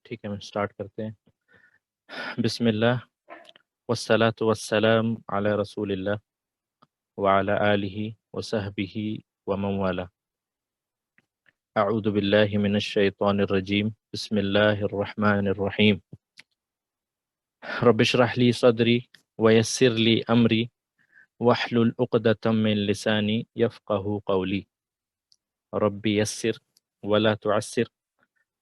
ٹھیک ہے، ہم اسٹارٹ کرتے ہیں۔ بسم اللہ والصلاة والسلام علی رسول اللہ وعلی آلہ وصحبہ ومن والہ۔ اعوذ باللہ من الشیطان الرجیم، بسم اللہ الرحمن الرحیم۔ رب اشرح لی صدری ویسر لی امری واحلل عقدۃ من لسانی یفقہوا قولی۔ رب یسر ولا تعسر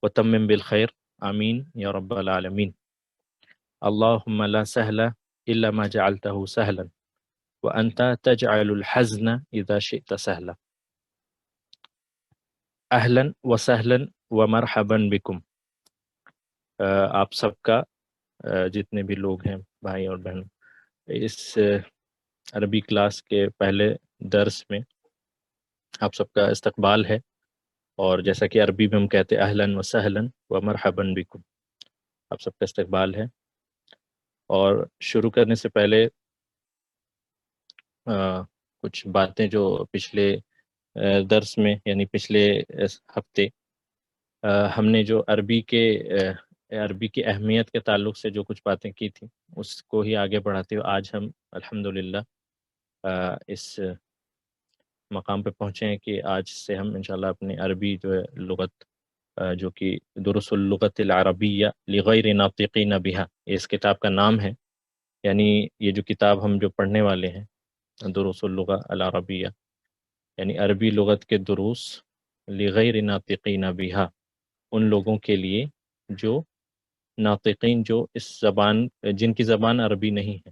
وتمم بالخیر، آمین یا رب العالمین۔ اللہم لا سہل الا ما جعلتہ سہلا وانت تجعل الحزن اذا شئت سہلا۔ اہلا وسہلا ومرحبا بکم۔ آپ سب کا جتنے بھی لوگ ہیں بھائی اور بہن، اس عربی کلاس کے پہلے درس میں آپ سب کا استقبال ہے، اور جیسا کہ عربی میں ہم کہتے ہیں اہلا وسہلا ومرحبا بکم، آپ سب کا استقبال ہے۔ اور شروع کرنے سے پہلے کچھ باتیں جو پچھلے درس میں یعنی پچھلے ہفتے ہم نے جو عربی کی اہمیت کے تعلق سے جو کچھ باتیں کی تھیں، اس کو ہی آگے بڑھاتے ہوئے آج ہم الحمدللہ اس مقام پہ پہنچے ہیں کہ آج سے ہم انشاءاللہ اپنی عربی جو ہے لغت، جو کہ دروس اللغت العربیہ لغیر ناطقین بہا، اس کتاب کا نام ہے، یعنی یہ جو کتاب ہم جو پڑھنے والے ہیں دروس اللغہ العربیہ، یعنی عربی لغت کے دروس لغیر ناطقین بہا، ان لوگوں کے لیے جو ناطقین، جو اس زبان، جن کی زبان عربی نہیں ہے،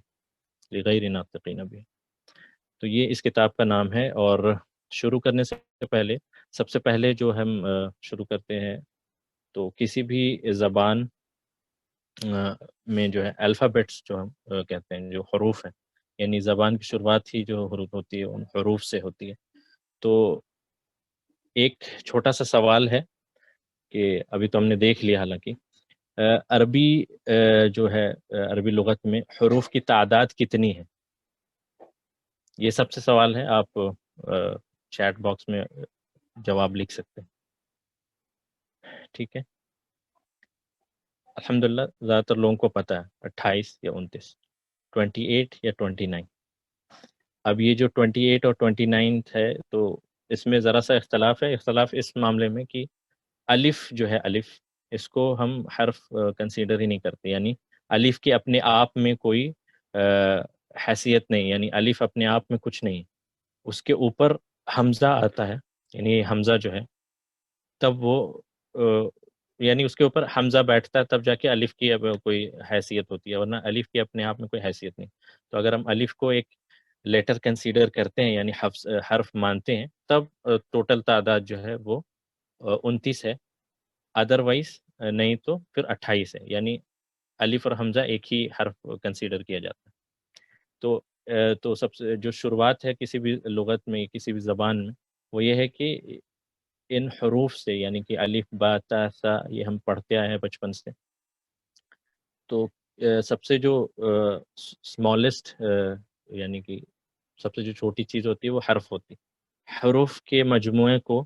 لغیر ناطقین بہا، تو یہ اس کتاب کا نام ہے۔ اور شروع کرنے سے پہلے سب سے پہلے جو ہم شروع کرتے ہیں، تو کسی بھی زبان میں جو ہے الفابیٹس جو ہم کہتے ہیں، جو حروف ہیں، یعنی زبان کی شروعات ہی جو حروف ہوتی ہے ان حروف سے ہوتی ہے۔ تو ایک چھوٹا سا سوال ہے کہ ابھی تو ہم نے دیکھ لیا، حالانکہ عربی جو ہے عربی لغت میں حروف کی تعداد کتنی ہے؟ یہ سب سے سوال ہے، آپ چیٹ باکس میں جواب لکھ سکتے ہیں، ٹھیک ہے۔ الحمدللہ زیادہ تر لوگوں کو پتہ ہے 28 یا 29، 28 یا 29۔ اب یہ جو 28 اور 29 ہے، تو اس میں ذرا سا اختلاف ہے۔ اختلاف اس معاملے میں کہ الف جو ہے، الف، اس کو ہم حرف کنسیڈر ہی نہیں کرتے، یعنی الف کے اپنے آپ میں کوئی حیثیت نہیں، یعنی الف اپنے آپ میں کچھ نہیں، اس کے اوپر حمزہ آتا ہے، یعنی حمزہ جو ہے تب وہ یعنی اس کے اوپر حمزہ بیٹھتا ہے تب جا کے الف کی اب کوئی حیثیت ہوتی ہے، ورنہ الف کی اپنے آپ میں کوئی حیثیت نہیں۔ تو اگر ہم الف کو ایک لیٹر کنسیڈر کرتے ہیں، یعنی حرف مانتے ہیں، تب ٹوٹل تعداد جو ہے وہ 29 ہے، ادروائز نہیں تو پھر 28 ہے، یعنی الف اور حمزہ ایک ہی حرف کنسیڈر کیا جاتا ہے۔ تو سب سے جو شروعات ہے کسی بھی لغت میں، کسی بھی زبان میں، وہ یہ ہے کہ ان حروف سے، یعنی کہ الف با تا سا، یہ ہم پڑھتے آئے ہیں بچپن سے، تو سب سے جو اسمالسٹ یعنی کہ سب سے جو چھوٹی چیز ہوتی ہے وہ حرف ہوتی ہے۔ حروف کے مجموعے کو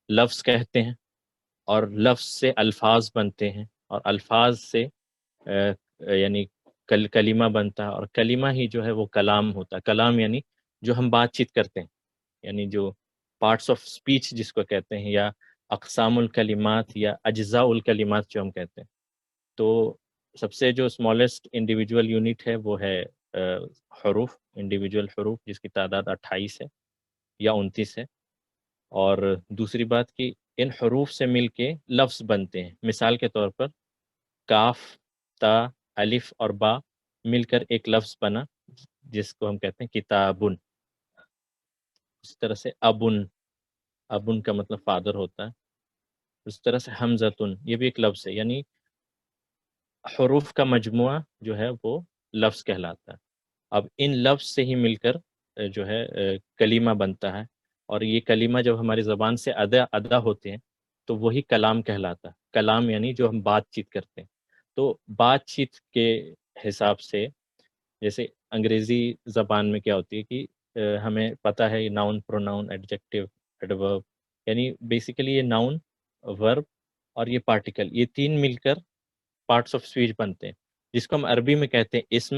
لفظ کہتے ہیں، اور لفظ سے الفاظ بنتے ہیں، اور الفاظ سے یعنی کلمہ بنتا ہے، اور کلمہ ہی جو ہے وہ کلام ہوتا ہے۔ کلام یعنی جو ہم بات چیت کرتے ہیں، یعنی جو پارٹس آف سپیچ جس کو کہتے ہیں، یا اقسام الکلمات یا اجزاء الکلمات جو ہم کہتے ہیں۔ تو سب سے جو اسمالسٹ انڈیویجول یونٹ ہے وہ ہے حروف، انڈیویجول حروف، جس کی تعداد 28 ہے یا 29 ہے۔ اور دوسری بات کہ ان حروف سے مل کے لفظ بنتے ہیں۔ مثال کے طور پر کاف، تا، الف اور با مل کر ایک لفظ بنا جس کو ہم کہتے ہیں کتابن۔ اس طرح سے ابن، ابن کا مطلب فادر ہوتا ہے۔ اس طرح سے حمزتن، یہ بھی ایک لفظ ہے، یعنی حروف کا مجموعہ جو ہے وہ لفظ کہلاتا ہے۔ اب ان لفظ سے ہی مل کر جو ہے کلمہ بنتا ہے، اور یہ کلمہ جب ہماری زبان سے ادا ہوتے ہیں تو وہی کلام کہلاتا ہے۔ کلام یعنی جو ہم بات چیت کرتے ہیں۔ تو بات چیت کے حساب سے، جیسے انگریزی زبان میں کیا ہوتی ہے کہ ہمیں پتہ ہے ناؤن، پروناؤن، ایڈجیکٹیو، ایڈورب، یعنی بیسیکلی یہ ناؤن، ورب اور یہ پارٹیکل، یہ تین مل کر پارٹس آف اسپیچ بنتے ہیں، جس کو ہم عربی میں کہتے ہیں اسم،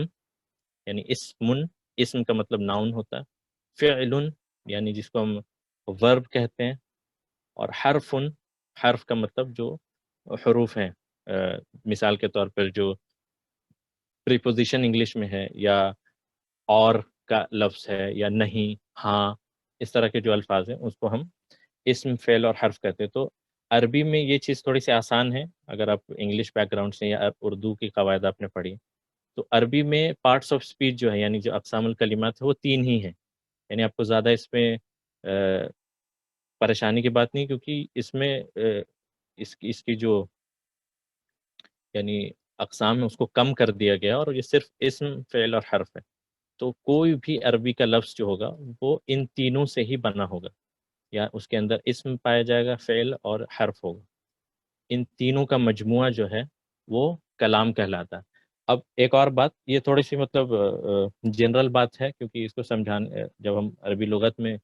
یعنی اسمن، اسم کا مطلب ناؤن ہوتا ہے، فعل یعنی جس کو ہم ورب کہتے ہیں، اور حرف کا مطلب جو حروف ہیں، مثال کے طور پر جو پریپوزیشن انگلش میں ہے، یا اور کا لفظ ہے، یا نہیں، ہاں، اس طرح کے جو الفاظ ہیں اس کو ہم اسم، فعل اور حرف کہتے ہیں۔ تو عربی میں یہ چیز تھوڑی سی آسان ہے، اگر آپ انگلش بیک گراؤنڈ سے یا اردو کی قواعد آپ نے پڑھی، تو عربی میں پارٹس آف اسپیچ جو ہے، یعنی جو اقسام الکلمات ہے، وہ 3 ہی ہیں، یعنی آپ کو زیادہ اس میں پریشانی کی بات نہیں، کیونکہ اس میں اس کی جو یعنی اقسام ہے اس کو کم کر دیا گیا، اور یہ صرف اسم، فعل اور حرف ہے۔ تو کوئی بھی عربی کا لفظ جو ہوگا وہ ان تینوں سے ہی بنا ہوگا، یا اس کے اندر اسم پایا جائے گا، فعل اور حرف ہوگا، ان تینوں کا مجموعہ جو ہے وہ کلام کہلاتا ہے۔ اب ایک اور بات، یہ تھوڑی سی مطلب جنرل بات ہے، کیونکہ اس کو جب ہم عربی لغت میں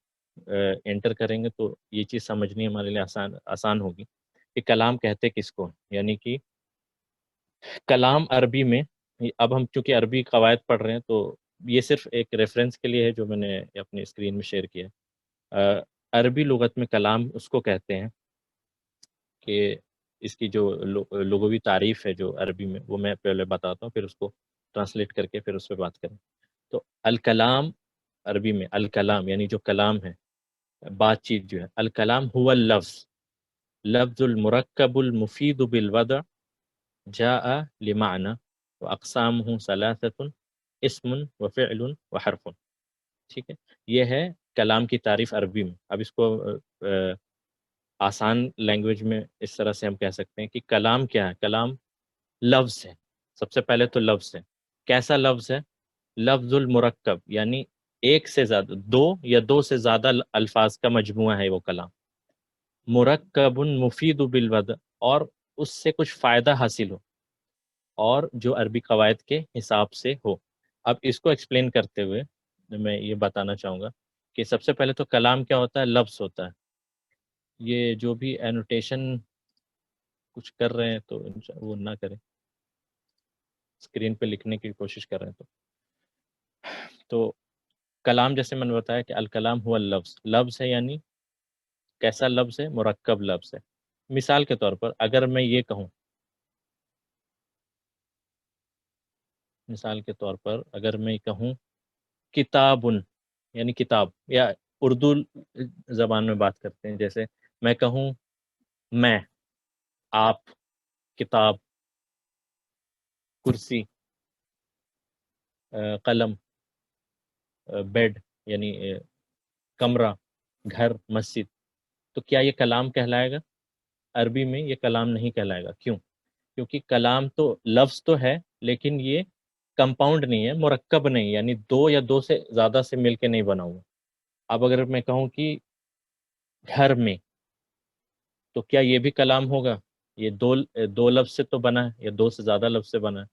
انٹر کریں گے تو یہ چیز سمجھنی ہمارے لیے آسان ہوگی کہ کلام کہتے کس کو، یعنی کہ کلام عربی میں، اب ہم چونکہ عربی قواعد پڑھ رہے ہیں تو یہ صرف ایک ریفرنس کے لیے ہے جو میں نے اپنی اسکرین میں شیئر کیا ہے۔ عربی لغت میں کلام اس کو کہتے ہیں کہ اس کی جو لغوی تعریف ہے جو عربی میں، وہ میں پہلے بتاتا ہوں، پھر اس کو ٹرانسلیٹ کر کے پھر اس پہ بات کریں۔ تو الکلام، عربی میں الکلام یعنی جو کلام ہے، بات چیت جو ہے، الکلام هو لفظ المرکب المفید بالوضع جاء لمعنى واقسامه ثلاثه اسم وفعل وحرف، ٹھیک ہے، یہ ہے کلام کی تعریف عربی میں۔ اب اس کو آسان لینگویج میں اس طرح سے ہم کہہ سکتے ہیں کہ کلام کیا ہے؟ کلام لفظ ہے، سب سے پہلے تو لفظ ہے۔ کیسا لفظ ہے؟ لفظ المرکب، یعنی ایک سے زیادہ، دو یا دو سے زیادہ الفاظ کا مجموعہ ہے وہ کلام۔ مرکب مفید بالوضع، اور اس سے کچھ فائدہ حاصل ہو، اور جو عربی قواعد کے حساب سے ہو۔ اب اس کو ایکسپلین کرتے ہوئے میں یہ بتانا چاہوں گا کہ سب سے پہلے تو کلام کیا ہوتا ہے؟ لفظ ہوتا ہے۔ یہ جو بھی اینوٹیشن کچھ کر رہے ہیں تو وہ نہ کریں، اسکرین پہ لکھنے کی کوشش کر رہے ہیں تو کلام، جیسے میں نے بتایا کہ الکلام ہوا لفظ، لفظ ہے یعنی کیسا لفظ ہے؟ مرکب لفظ ہے۔ مثال کے طور پر اگر میں یہ کہوں، مثال کے طور پر اگر میں کہوں کتابن، یعنی کتاب، یا اردو زبان میں بات کرتے ہیں، جیسے میں کہوں میں، آپ، کتاب، کرسی، قلم، بیڈ یعنی کمرہ، گھر، مسجد، تو کیا یہ کلام کہلائے گا؟ عربی میں یہ کلام نہیں کہلائے گا۔ کیوں؟ کیونکہ کلام تو لفظ تو ہے، لیکن یہ کمپاؤنڈ نہیں ہے، مرکب نہیں، یعنی دو یا دو سے زیادہ سے مل کے نہیں بنا ہوا۔ اب اگر میں کہوں کہ گھر میں، تو کیا یہ بھی کلام ہوگا؟ یہ دو لفظ سے تو بنا ہے، یا دو سے زیادہ لفظ سے بنا ہے۔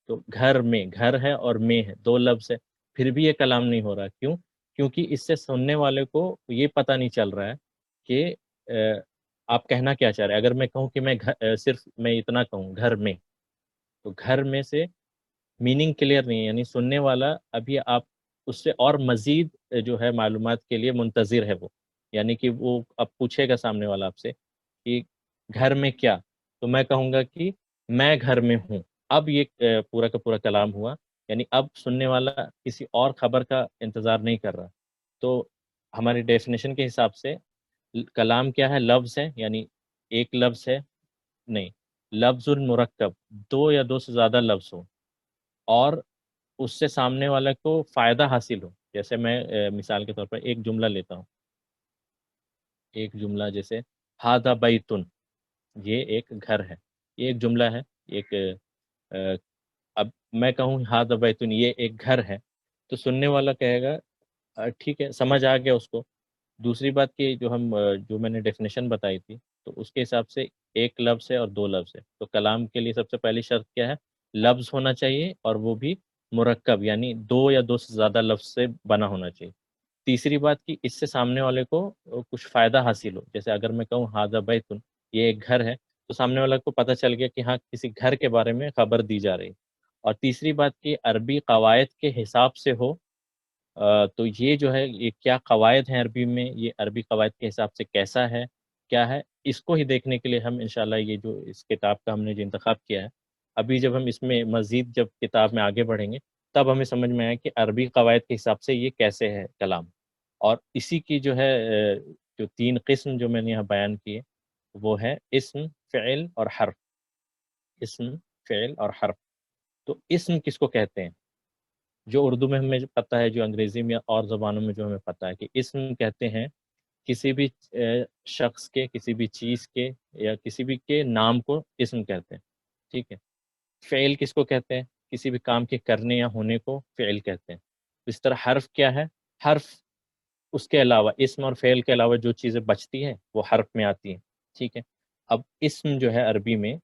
تو گھر میں، گھر ہے اور میں ہے، دو لفظ ہے، پھر بھی یہ کلام نہیں ہو رہا۔ کیوں؟ کیونکہ اس سے سننے والے کو یہ پتہ نہیں چل رہا ہے کہ آپ کہنا کیا چاہ رہے ہیں۔ اگر میں کہوں کہ میں صرف میں اتنا کہوں گھر میں، تو گھر میں سے میننگ کلیئر نہیں ہے، یعنی سننے والا ابھی آپ اس سے اور مزید جو ہے معلومات کے لیے منتظر ہے وہ، یعنی کہ وہ اب پوچھے گا سامنے والا آپ سے کہ گھر میں کیا، تو میں کہوں گا کہ میں گھر میں ہوں۔ اب یہ پورا کا پورا کلام ہوا، یعنی اب سننے والا کسی اور خبر کا انتظار نہیں کر رہا۔ تو ہماری ڈیفینیشن کے حساب سے کلام کیا ہے؟ لفظ ہے، یعنی ایک لفظ ہے نہیں، لفظ المرکب، دو یا دو سے زیادہ لفظ ہو، اور اس سے سامنے والے کو فائدہ حاصل ہو۔ جیسے میں مثال کے طور پر ایک جملہ لیتا ہوں، ایک جملہ جیسے ہذا بیتن، یہ ایک گھر ہے، یہ ایک جملہ ہے، ایک اب میں کہوں ہذا بیتن، یہ ایک گھر ہے، تو سننے والا کہے گا ٹھیک ہے، سمجھ آ گیا اس کو۔ دوسری بات کہ جو میں نے ڈیفینیشن بتائی تھی، تو اس کے حساب سے ایک لفظ ہے اور دو لفظ ہے، تو کلام کے لیے سب سے پہلی شرط کیا ہے؟ لفظ ہونا چاہیے، اور وہ بھی مرکب، یعنی دو یا دو سے زیادہ لفظ سے بنا ہونا چاہیے۔ تیسری بات کہ اس سے سامنے والے کو کچھ فائدہ حاصل ہو، جیسے اگر میں کہوں ہذا بیتن، یہ ایک گھر ہے، تو سامنے والا کو پتہ چل گیا کہ ہاں کسی گھر کے بارے میں خبر دی جا رہی. اور تیسری بات کہ عربی قواعد کے حساب سے ہو. تو یہ جو ہے یہ کیا قواعد ہیں عربی میں، یہ عربی قواعد کے حساب سے کیسا ہے، کیا ہے، اس کو ہی دیکھنے کے لیے ہم انشاءاللہ یہ جو اس کتاب کا ہم نے جو انتخاب کیا ہے، ابھی جب ہم اس میں مزید جب کتاب میں آگے بڑھیں گے تب ہمیں سمجھ میں آئے کہ عربی قواعد کے حساب سے یہ کیسے ہے کلام. اور اسی کی جو ہے جو 3 قسم جو میں نے یہاں بیان کیے وہ ہے اسم، فعل اور حرف. اسم، فعل اور حرف. تو اسم کس کو کہتے ہیں؟ جو اردو میں ہمیں پتہ ہے، جو انگریزی میں اور زبانوں میں جو ہمیں پتہ ہے کہ اسم کہتے ہیں کسی بھی شخص کے، کسی بھی چیز کے یا کسی بھی کے نام کو اسم کہتے ہیں. ٹھیک ہے. فعل کس کو کہتے ہیں؟ کسی بھی کام کے کرنے یا ہونے کو فعل کہتے ہیں. اس طرح حرف کیا ہے؟ حرف اس کے علاوہ، اسم اور فعل کے علاوہ جو چیزیں بچتی ہیں وہ حرف میں آتی ہیں. ٹھیک ہے. اب اسم جو ہے عربی میں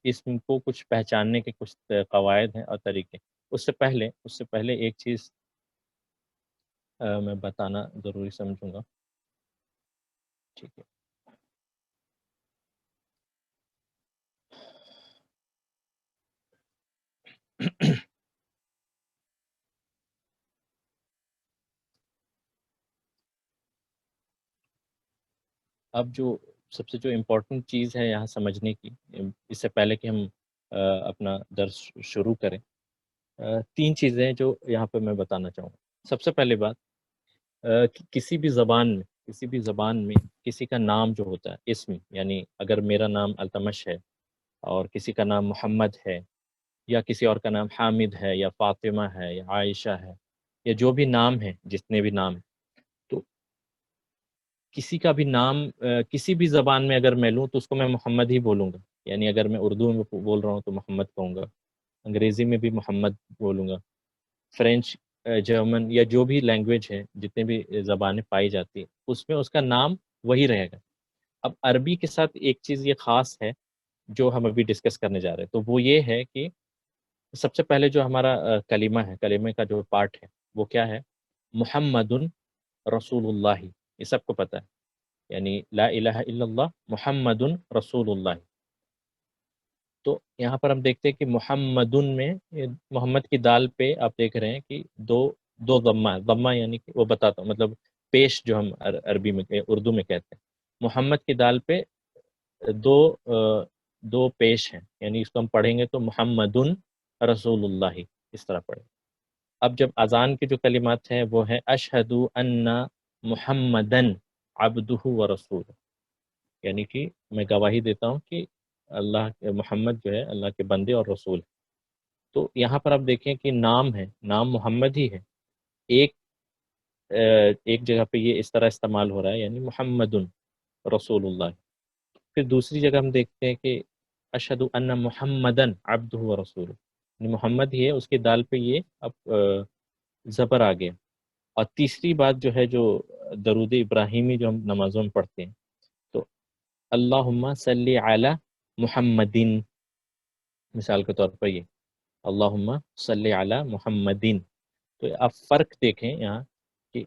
اسم کو کچھ پہچاننے کے کچھ قواعد ہیں اور طریقے. اس سے پہلے ایک چیز میں بتانا ضروری سمجھوں گا. ٹھیک ہے. اب جو سب سے جو امپورٹنٹ چیز ہے یہاں سمجھنے کی، اس سے پہلے کہ ہم اپنا درس شروع کریں، 3 چیزیں جو یہاں پہ میں بتانا چاہوں گا. سب سے پہلی بات، کسی بھی زبان میں کسی کا نام جو ہوتا ہے اسم، یعنی اگر میرا نام التمش ہے اور کسی کا نام محمد ہے یا کسی اور کا نام حامد ہے یا فاطمہ ہے یا عائشہ ہے یا جو بھی نام ہے، جتنے بھی نام ہیں، تو کسی کا بھی نام کسی بھی زبان میں اگر میں لوں تو اس کو میں محمد ہی بولوں گا. یعنی اگر میں اردو میں بول رہا ہوں تو محمد کہوں گا، انگریزی میں بھی محمد بولوں گا، فرینچ، جرمن یا جو بھی لینگویج ہے، جتنے بھی زبانیں پائی جاتی ہیں اس میں اس کا نام وہی رہے گا. اب عربی کے ساتھ ایک چیز یہ خاص ہے جو ہم ابھی ڈسکس کرنے جا رہے ہیں، تو وہ یہ ہے کہ سب سے پہلے جو ہمارا کلمہ ہے، کلمے کا جو پارٹ ہے وہ کیا ہے؟ محمد رسول اللہ. یہ سب کو پتہ ہے، یعنی لا الہ الا اللہ محمد رسول اللہ. تو یہاں پر ہم دیکھتے ہیں کہ محمدن میں محمد کی دال پہ آپ دیکھ رہے ہیں کہ دو دو ضمہ ہے. ضمہ یعنی کہ وہ بتاتا ہوں، مطلب پیش جو ہم عربی میں اردو میں کہتے ہیں. محمد کی دال پہ دو دو پیش ہیں، یعنی اس کو ہم پڑھیں گے تو محمدن رسول اللہ اس طرح پڑھیں. اب جب اذان کے جو کلمات ہیں وہ ہیں اشہد ان محمدن عبدہ و رسول، یعنی کہ میں گواہی دیتا ہوں کہ اللہ محمد جو ہے اللہ کے بندے اور رسول. تو یہاں پر آپ دیکھیں کہ نام ہے، نام محمد ہی ہے. ایک ایک جگہ پہ یہ اس طرح استعمال ہو رہا ہے، یعنی محمد رسول اللہ. پھر دوسری جگہ ہم دیکھتے ہیں کہ اشہد ان محمدن عبدہ و رسول، یعنی محمد ہی ہے، اس کے دال پہ یہ اب زبر آ گیا. اور تیسری بات جو ہے، جو درود ابراہیمی جو ہم نمازوں میں پڑھتے ہیں، تو اللہم صلی علی محمدین، مثال کے طور پر یہ اللہم صلی علی محمدین. تو آپ فرق دیکھیں یہاں کہ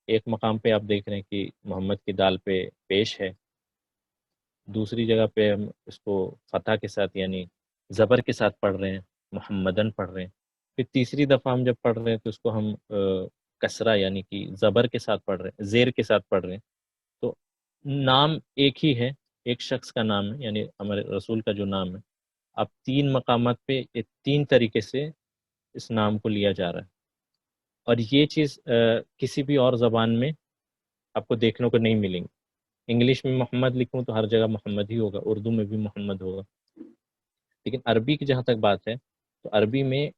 ایک مقام پہ آپ دیکھ رہے ہیں کہ محمد کی دال پہ پیش ہے، دوسری جگہ پہ ہم اس کو فتح کے ساتھ یعنی زبر کے ساتھ پڑھ رہے ہیں، محمدن پڑھ رہے ہیں. پھر تیسری دفعہ ہم جب پڑھ رہے ہیں تو اس کو ہم کسرہ یعنی کہ زبر کے ساتھ پڑھ رہے ہیں، زیر کے ساتھ پڑھ رہے ہیں. تو نام ایک ہی ہے، ایک شخص کا نام ہے، یعنی ہمارے رسول کا جو نام ہے. اب 3 مقامات پہ 3 طریقے سے اس نام کو لیا جا رہا ہے. اور یہ چیز کسی بھی اور زبان میں آپ کو دیکھنے کو نہیں ملیں گی. انگلش میں محمد لکھوں تو ہر جگہ محمد ہی ہوگا، اردو میں بھی محمد ہوگا. لیکن عربی کی جہاں تک بات ہے تو عربی میں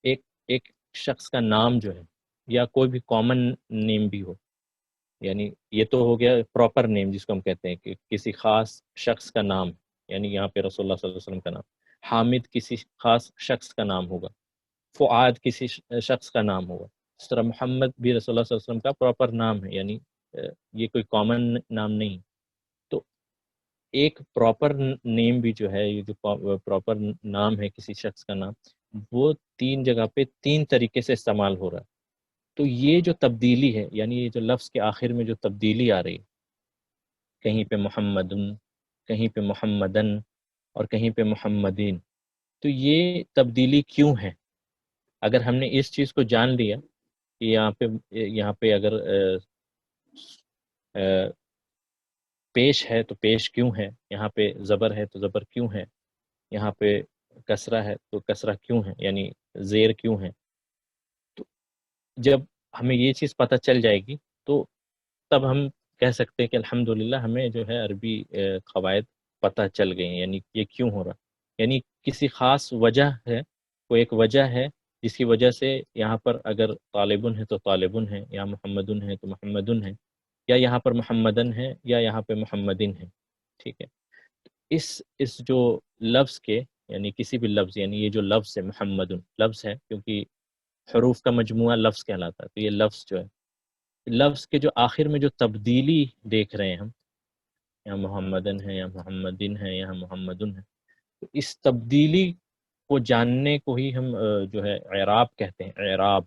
ایک ایک شخص کا نام جو ہے یا کوئی بھی کامن نیم بھی ہو، یعنی یہ تو ہو گیا پراپر نیم جس کو ہم کہتے ہیں کہ کسی خاص شخص کا نام، یعنی یہاں پہ رسول اللہ صلی اللہ علیہ وسلم کا نام. حامد کسی خاص شخص کا نام ہوگا، فعاد کسی شخص کا نام ہوگا. اس طرح محمد بھی رسول اللہ صلی اللہ علیہ وسلم کا پراپر نام ہے، یعنی یہ کوئی کامن نام نہیں. تو ایک پراپر نیم بھی جو ہے، یہ جو پراپر نام ہے کسی شخص کا نام، وہ 3 جگہ پہ 3 طریقے سے استعمال ہو رہا ہے. تو یہ جو تبدیلی ہے، یعنی یہ جو لفظ کے آخر میں جو تبدیلی آ رہی ہے، کہیں پہ محمدن، کہیں پہ محمدن اور کہیں پہ محمدین. تو یہ تبدیلی کیوں ہے؟ اگر ہم نے اس چیز کو جان لیا کہ یہاں پہ اگر پیش ہے تو پیش کیوں ہے، یہاں پہ زبر ہے تو زبر کیوں ہے، یہاں پہ کسرہ ہے تو کسرہ کیوں ہے، یعنی زیر کیوں ہے. تو جب ہمیں یہ چیز پتہ چل جائے گی تو تب ہم کہہ سکتے ہیں کہ الحمدللہ ہمیں جو ہے عربی قواعد پتہ چل گئی ہیں، یعنی یہ کیوں ہو رہا، یعنی کسی خاص وجہ ہے، کوئی ایک وجہ ہے جس کی وجہ سے یہاں پر اگر طالبن ہے تو طالبن ہے، یا محمدن ہے تو محمدن ہے، یا یہاں پر محمدن ہے یا یہاں پہ محمدن ہے. ٹھیک ہے، اس جو لفظ کے یعنی کسی بھی لفظ، یعنی یہ جو لفظ ہے محمدن لفظ ہے کیونکہ حروف کا مجموعہ لفظ کہلاتا ہے، تو یہ لفظ جو ہے لفظ کے جو آخر میں جو تبدیلی دیکھ رہے ہیں ہم، یا محمدن ہے یا محمدن ہے یا محمدن ہے، تو اس تبدیلی کو جاننے کو ہی ہم جو ہے اعراب کہتے ہیں، اعراب.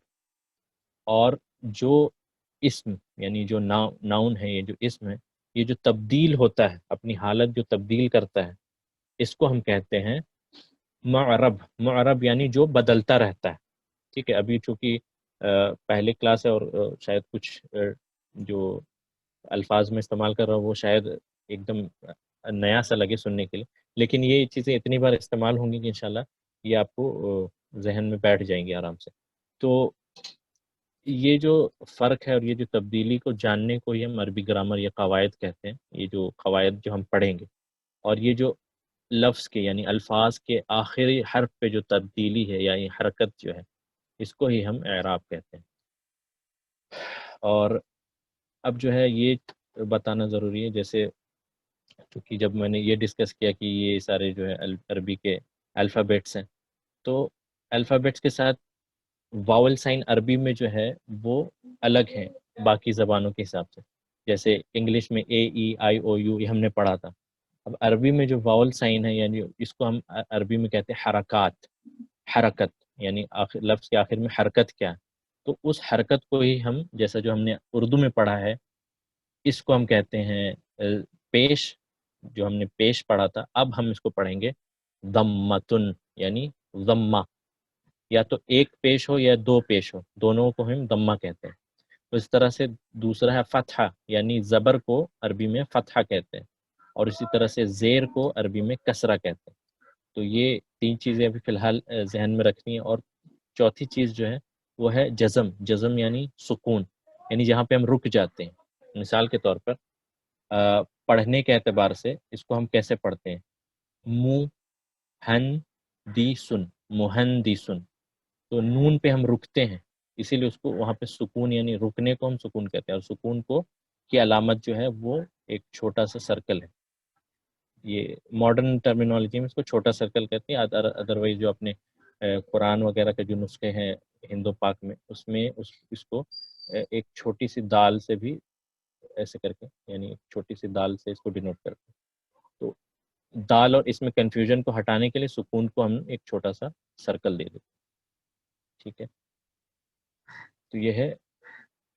اور جو اسم یعنی جو ناؤن ہے، یہ جو اسم ہے، یہ جو تبدیل ہوتا ہے، اپنی حالت جو تبدیل کرتا ہے، اس کو ہم کہتے ہیں معرب. معرب یعنی جو بدلتا رہتا ہے. ٹھیک ہے، ابھی چونکہ پہلے کلاس ہے اور شاید کچھ جو الفاظ میں استعمال کر رہا ہوں وہ شاید ایک دم نیا سا لگے سننے کے لیے، لیکن یہ چیزیں اتنی بار استعمال ہوں گی کہ انشاءاللہ یہ آپ کو ذہن میں بیٹھ جائیں گی آرام سے. تو یہ جو فرق ہے اور یہ جو تبدیلی کو جاننے کو ہی ہم عربی گرامر یا قواعد کہتے ہیں. یہ جو قواعد جو ہم پڑھیں گے، اور یہ جو لفظ کے یعنی الفاظ کے آخری حرف پہ جو تبدیلی ہے یا یہ حرکت جو ہے، اس کو ہی ہم اعراب کہتے ہیں. اور اب جو ہے یہ بتانا ضروری ہے، جیسے کیونکہ جب میں نے یہ ڈسکس کیا کہ یہ سارے جو ہے عربی کے الفابیٹس ہیں، تو الفابیٹس کے ساتھ واول سائن عربی میں جو ہے وہ الگ ہیں باقی زبانوں کے حساب سے. جیسے انگلش میں اے ای آئی او یو یہ ہم نے پڑھا تھا. اب عربی میں جو واول سائن ہے یعنی اس کو ہم عربی میں کہتے ہیں حرکات. حرکت یعنی لفظ کے آخر میں حرکت کیا ہے، تو اس حرکت کو ہی ہم جیسا جو ہم نے اردو میں پڑھا ہے اس کو ہم کہتے ہیں پیش. جو ہم نے پیش پڑھا تھا اب ہم اس کو پڑھیں گے ضمتن، یعنی ضمہ. یا تو ایک پیش ہو یا دو پیش ہو، دونوں کو ہم ضمہ کہتے ہیں. تو اس طرح سے دوسرا ہے فتحہ، یعنی زبر کو عربی میں فتحہ کہتے ہیں، اور اسی طرح سے زیر کو عربی میں کسرہ کہتے ہیں. تو یہ تین چیزیں ابھی فی الحال ذہن میں رکھنی ہیں. اور چوتھی چیز جو ہے وہ ہے جزم. جزم یعنی سکون، یعنی جہاں پہ ہم رک جاتے ہیں. مثال کے طور پر پڑھنے کے اعتبار سے اس کو ہم کیسے پڑھتے ہیں؟ مہندسن، مہندسن. تو نون پہ ہم رکتے ہیں، اسی لیے اس کو وہاں پہ سکون یعنی رکنے کو ہم سکون کہتے ہیں. اور سکون کو کی علامت جو ہے وہ ایک چھوٹا سا سرکل ہے. یہ ماڈرن ٹرمینالوجی میں اس کو چھوٹا سرکل کہتے ہیں. ادروائز جو اپنے قرآن وغیرہ کے جو نسخے ہیں ہندو پاک میں، اس میں اس کو ایک چھوٹی سی دال سے بھی ایسے کر کے، یعنی ایک چھوٹی سی دال سے اس کو ڈینوٹ کرتے ہیں. تو دال اور اس میں کنفیوژن کو ہٹانے کے لیے سکون کو ہم ایک چھوٹا سا سرکل دے دیتے ہیں. ٹھیک ہے، تو یہ ہے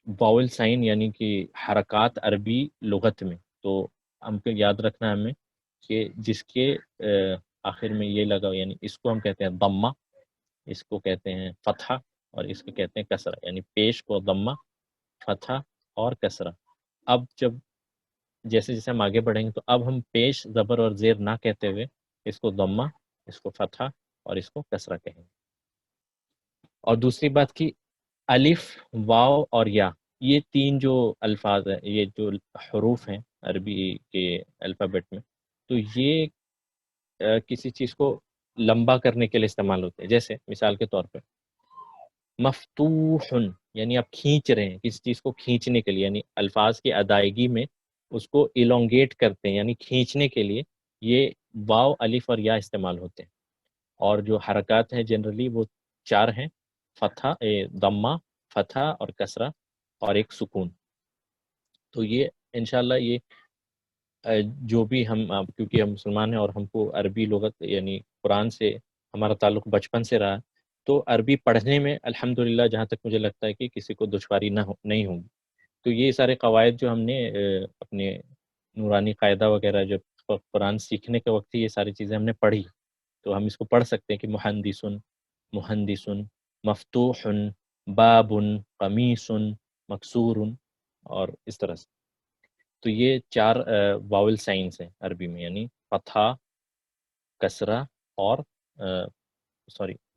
واول سائن یعنی کہ حرکات عربی لغت میں. تو ہم کو یاد رکھنا ہے ہمیں کہ جس کے آخر میں یہ لگا یعنی اس کو ہم کہتے ہیں ضمہ، اس کو کہتے ہیں فتحہ، اور اس کو کہتے ہیں کسرہ. یعنی پیش کو ضمہ، فتحہ اور کسرہ. اب جیسے جیسے ہم آگے بڑھیں گے تو اب ہم پیش زبر اور زیر نہ کہتے ہوئے اس کو ضمہ، اس کو فتحہ اور اس کو کسرہ کہیں گے. اور دوسری بات کی الف، واو اور یا، یہ تین جو الفاظ ہیں، یہ جو حروف ہیں عربی کے الفابیٹ میں، تو یہ کسی چیز کو لمبا کرنے کے لیے استعمال ہوتے ہیں. جیسے مثال کے طور پہ مفتوح، یعنی آپ کھینچ رہے ہیں کسی چیز کو کھینچنے کے لیے، یعنی الفاظ کی ادائیگی میں اس کو ایلونگیٹ کرتے ہیں، یعنی کھینچنے کے لیے یہ واو، الف اور یا استعمال ہوتے ہیں. اور جو حرکات ہیں جنرلی وہ چار ہیں: فتحہ، ضمہ، فتحہ اور کسرہ اور ایک سکون. تو یہ انشاءاللہ یہ جو بھی ہم کیونکہ ہم مسلمان ہیں اور ہم کو عربی لغت یعنی قرآن سے ہمارا تعلق بچپن سے رہا، تو عربی پڑھنے میں الحمدللہ جہاں تک مجھے لگتا ہے کہ کسی کو دشواری نہیں ہوگی. تو یہ سارے قواعد جو ہم نے اپنے نورانی قاعدہ وغیرہ جب قرآن سیکھنے کے وقت ہی یہ ساری چیزیں ہم نے پڑھی، تو ہم اس کو پڑھ سکتے ہیں کہ محندثن، محندثن، مفتوح، باب، قمیص، مکسور، اور اس طرح سے. تو یہ 4 واول سائنس ہیں عربی میں، یعنی فتحہ، کسرہ، اور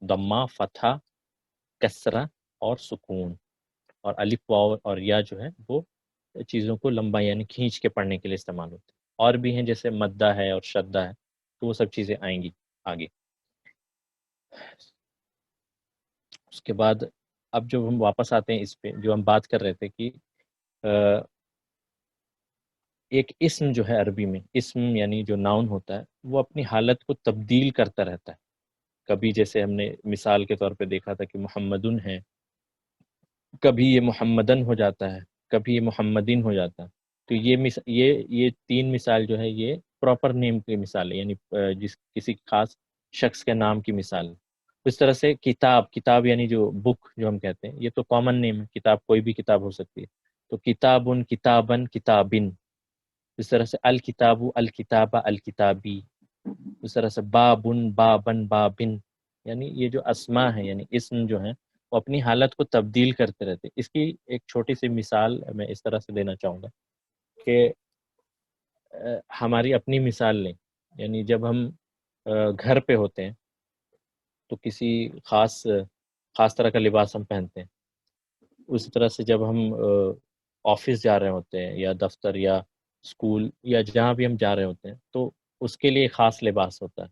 ضمہ، فتحہ، کسرہ اور سکون، اور الف واو اور یا جو ہے وہ چیزوں کو لمبا یعنی کھینچ کے پڑھنے کے لیے استعمال ہوتے ہیں. اور بھی ہیں جیسے مدہ ہے اور شدہ ہے، تو وہ سب چیزیں آئیں گی آگے. اس کے بعد اب جو ہم واپس آتے ہیں اس پہ جو ہم بات کر رہے تھے کہ ایک اسم جو ہے عربی میں، اسم یعنی جو ناؤن ہوتا ہے وہ اپنی حالت کو تبدیل کرتا رہتا ہے. کبھی جیسے ہم نے مثال کے طور پہ دیکھا تھا کہ محمدن ہے، کبھی یہ محمدن ہو جاتا ہے، کبھی یہ محمدین ہو جاتا ہے. تو یہ 3 مثال جو ہے یہ پراپر نیم کی مثال ہے، یعنی جس کسی خاص شخص کے نام کی مثال. اس طرح سے کتاب، کتاب یعنی جو بک جو ہم کہتے ہیں، یہ تو کامن نیم ہے، کتاب کوئی بھی کتاب ہو سکتی ہے. تو کتابن، کتابن، کتابن. اس طرح سے الکتاب، الکتاب، الکتابی. اس طرح سے بابن، بابن، بابن. یعنی یہ جو اسماء ہیں یعنی اسم جو ہیں وہ اپنی حالت کو تبدیل کرتے رہتے. اس کی ایک چھوٹی سی مثال میں اس طرح سے دینا چاہوں گا کہ ہماری اپنی مثال لیں. یعنی جب ہم گھر پہ ہوتے ہیں تو کسی خاص طرح کا لباس ہم پہنتے ہیں. اسی طرح سے جب ہم آفس جا رہے ہوتے ہیں یا دفتر یا اسکول یا جہاں بھی ہم جا رہے ہوتے ہیں تو اس کے لیے خاص لباس ہوتا ہے.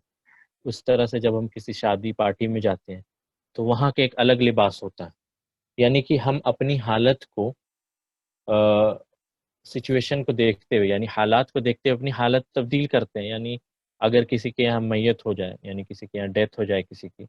اس طرح سے جب ہم کسی شادی پارٹی میں جاتے ہیں تو وہاں کے ایک الگ لباس ہوتا ہے. یعنی کہ ہم اپنی حالت کو سچویشن کو دیکھتے ہوئے، یعنی حالات کو دیکھتے ہوئے اپنی حالت تبدیل کرتے ہیں. یعنی اگر کسی کے یہاں میت ہو جائے، یعنی کسی کے یہاں ڈیتھ ہو جائے کسی کی،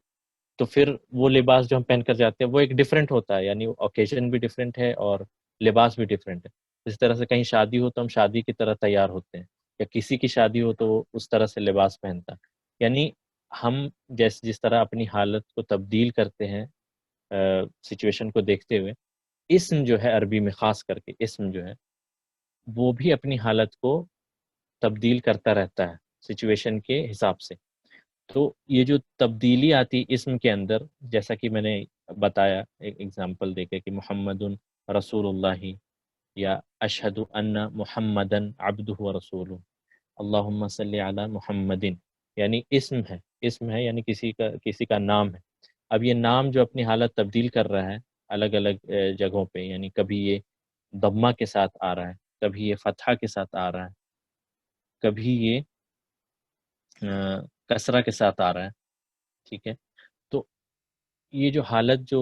تو پھر وہ لباس جو ہم پہن کر جاتے ہیں وہ ایک ڈیفرنٹ ہوتا ہے. یعنی اوکیزن بھی ڈیفرنٹ ہے اور لباس بھی ڈیفرنٹ ہے. اس طرح سے کہیں شادی ہو تو ہم شادی کی طرح تیار ہوتے ہیں، یا کسی کی شادی ہو تو وہ اس طرح سے لباس پہنتا ہے. یعنی ہم جس طرح اپنی حالت کو تبدیل کرتے ہیں سچویشن کو دیکھتے ہوئے، اسم جو ہے عربی میں خاص کر کے اسم جو ہے وہ بھی اپنی حالت کو تبدیل کرتا رہتا ہے سچویشن کے حساب سے. تو یہ جو تبدیلی آتی اسم کے اندر، جیسا کہ میں نے بتایا ایک ایگزامپل دے کے کہ محمد رسول اللہ، یا اشہد ان محمدن عبدہ و رسولہ، اللہم صلی علی محمدن. یعنی اسم ہے یعنی کسی کا نام ہے. اب یہ نام جو اپنی حالت تبدیل کر رہا ہے الگ الگ جگہوں پہ، یعنی کبھی یہ ضمہ کے ساتھ آ رہا ہے، کبھی یہ فتحہ کے ساتھ آ رہا ہے، کبھی یہ کسرہ کے ساتھ آ رہا ہے. ٹھیک ہے. تو یہ جو حالت جو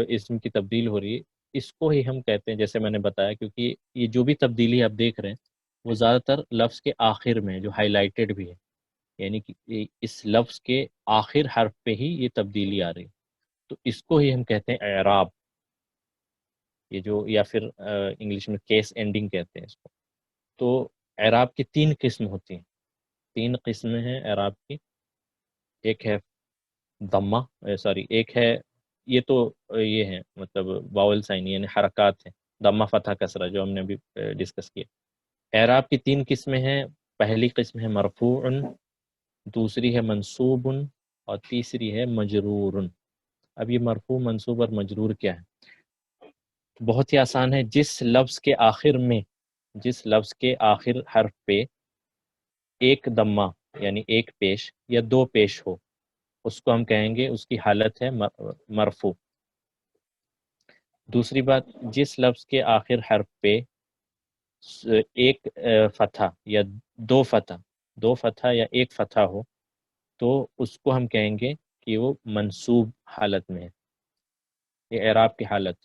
اسم کی تبدیل ہو رہی ہے اس کو ہی ہم کہتے ہیں، جیسے میں نے بتایا، کیونکہ یہ جو بھی تبدیلی آپ دیکھ رہے ہیں وہ زیادہ تر لفظ کے آخر میں جو ہائی لائٹڈ بھی ہے، یعنی کہ اس لفظ کے آخر حرف پہ ہی یہ تبدیلی آ رہی ہے. تو اس کو ہی ہم کہتے ہیں اعراب. یہ جو یا پھر انگلش میں کیس اینڈنگ کہتے ہیں اس کو. تو اعراب کی 3 قسم ہوتی ہیں، 3 قسمیں ہیں اعراب کی. ایک ہے ضمہ، ایک ہے، یہ تو یہ ہے مطلب واول سائن یعنی حرکات ہیں، ضمہ، فتحہ، کسرہ، جو ہم نے ابھی ڈسکس کیا. اعراب کی 3 قسمیں ہیں. پہلی قسم ہے مرفوع، دوسری ہے منصوب، اور تیسری ہے مجرور. اب یہ مرفوع، منصوب اور مجرور کیا ہے؟ بہت ہی آسان ہے. جس لفظ کے آخر حرف پہ ایک ضمہ یعنی ایک پیش یا 2 پیش ہو، اس کو ہم کہیں گے اس کی حالت ہے مرفوع. دوسری بات، جس لفظ کے آخر حرف پہ ایک فتحہ یا 2 فتحہ یا ایک فتحہ ہو تو اس کو ہم کہیں گے کہ وہ منصوب حالت میں ہے، یہ اعراب کی حالت.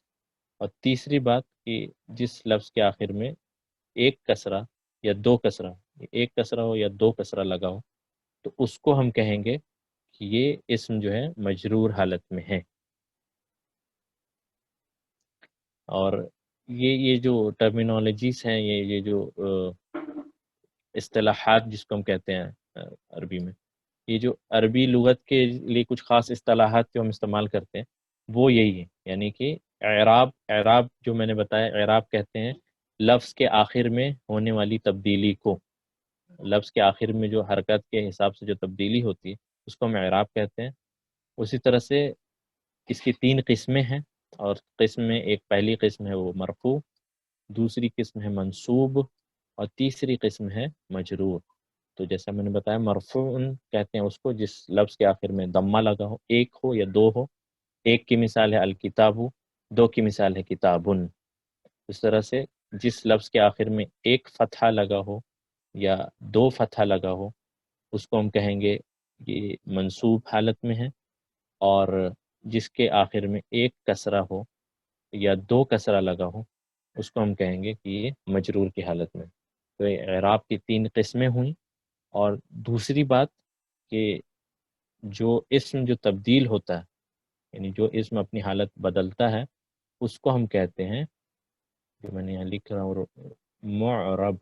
اور تیسری بات کہ جس لفظ کے آخر میں ایک کسرہ یا 2 کسرہ، ایک کسرہ ہو یا 2 کسرہ لگا ہو، تو اس کو ہم کہیں گے کہ یہ اسم جو ہے مجرور حالت میں ہے. اور یہ جو ٹرمینالوجیز ہیں، یہ جو اصطلاحات جس کو ہم کہتے ہیں عربی میں، یہ جو عربی لغت کے لیے کچھ خاص اصطلاحات جو ہم استعمال کرتے ہیں وہ یہی ہے. یعنی کہ اعراب جو میں نے بتایا، اعراب کہتے ہیں لفظ کے آخر میں ہونے والی تبدیلی کو. لفظ کے آخر میں جو حرکت کے حساب سے جو تبدیلی ہوتی ہے اس کو ہم اعراب کہتے ہیں. اسی طرح سے اس کی 3 قسمیں ہیں، اور قسم میں ایک پہلی قسم ہے وہ مرفوع، دوسری قسم ہے منصوب، اور تیسری قسم ہے مجرور. تو جیسا میں نے بتایا مرفوع کہتے ہیں اس کو جس لفظ کے آخر میں ضمہ لگا ہو، ایک ہو یا دو ہو. ایک کی مثال ہے الکتاب، دو کی مثال ہے کتابن. اس طرح سے جس لفظ کے آخر میں ایک فتحہ لگا ہو یا دو فتحہ لگا ہو اس کو ہم کہیں گے یہ منصوب حالت میں ہے، اور جس کے آخر میں ایک کسرہ ہو یا دو کسرہ لگا ہو اس کو ہم کہیں گے کہ یہ مجرور کی حالت میں. تو یہ اعراب کی 3 قسمیں ہوئیں. اور دوسری بات کہ جو اسم جو تبدیل ہوتا ہے، یعنی جو اسم اپنی حالت بدلتا ہے اس کو ہم کہتے ہیں، جو میں نے یہاں لکھ رہا ہوں، معرب.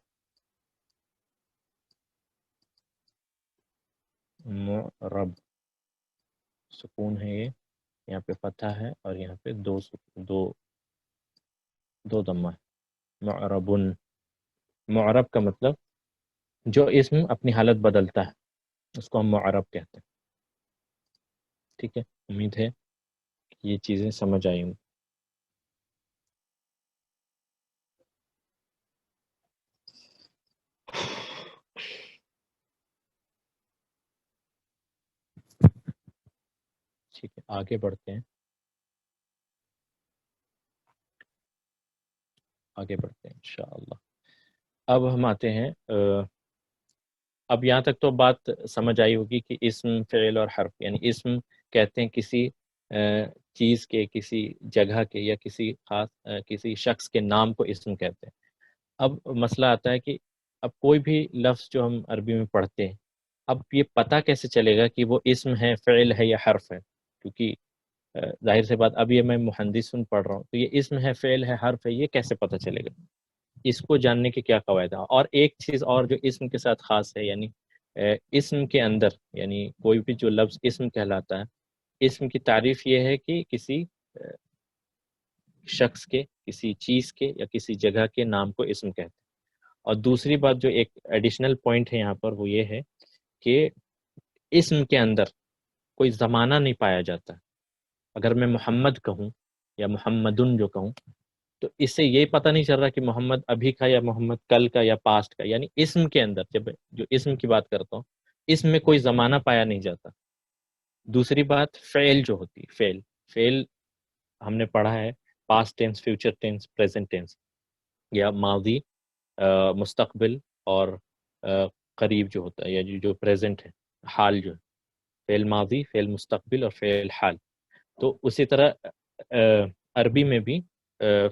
معرب سکون ہے، یہ یہاں پہ فتح ہے اور یہاں پہ دو ضمہ ہے. معربن، معرب کا مطلب جو اسم اپنی حالت بدلتا ہے اس کو ہم معرب کہتے ہیں. ٹھیک ہے، امید ہے کہ یہ چیزیں سمجھ آئی ہوں. ٹھیک ہے، آگے بڑھتے ہیں. انشاءاللہ. اب ہم آتے ہیں، اب یہاں تک تو بات سمجھ آئی ہوگی کہ اسم، فعل اور حرف، یعنی اسم کہتے ہیں کسی چیز کے، کسی جگہ کے، یا کسی خاص کسی شخص کے نام کو اسم کہتے ہیں. اب مسئلہ آتا ہے کہ اب کوئی بھی لفظ جو ہم عربی میں پڑھتے ہیں، اب یہ پتہ کیسے چلے گا کہ وہ اسم ہے، فعل ہے یا حرف ہے؟ کیونکہ ظاہر سے بات، اب یہ میں محدث پڑھ رہا ہوں تو یہ اسم ہے، فعل ہے، حرف ہے، یہ کیسے پتہ چلے گا؟ اس کو جاننے کے کیا قواعد ہیں؟ اور ایک چیز اور جو اسم کے ساتھ خاص ہے، یعنی اسم کے اندر، یعنی کوئی بھی جو لفظ اسم کہلاتا ہے، اسم کی تعریف یہ ہے کہ کسی شخص کے، کسی چیز کے یا کسی جگہ کے نام کو اسم کہتے ہیں. اور دوسری بات جو ایک ایڈیشنل پوائنٹ ہے یہاں پر وہ یہ ہے کہ اسم کے اندر کوئی زمانہ نہیں پایا جاتا. اگر میں محمد کہوں یا محمدن جو کہوں تو اس سے یہ پتہ نہیں چل رہا کہ محمد ابھی کا یا محمد کل کا یا پاسٹ کا. یعنی اسم کے اندر جب جو اسم کی بات کرتا ہوں اسم میں کوئی زمانہ پایا نہیں جاتا. دوسری بات فعل جو ہوتی ہے، فعل ہم نے پڑھا ہے past tense, future tennis, present tense, یا ماضی، مستقبل، اور قریب جو ہوتا ہے یا جو پریزنٹ ہے، حال جو ہے، فعل ماضی، فعل مستقبل اور فعل حال. تو اسی طرح عربی میں بھی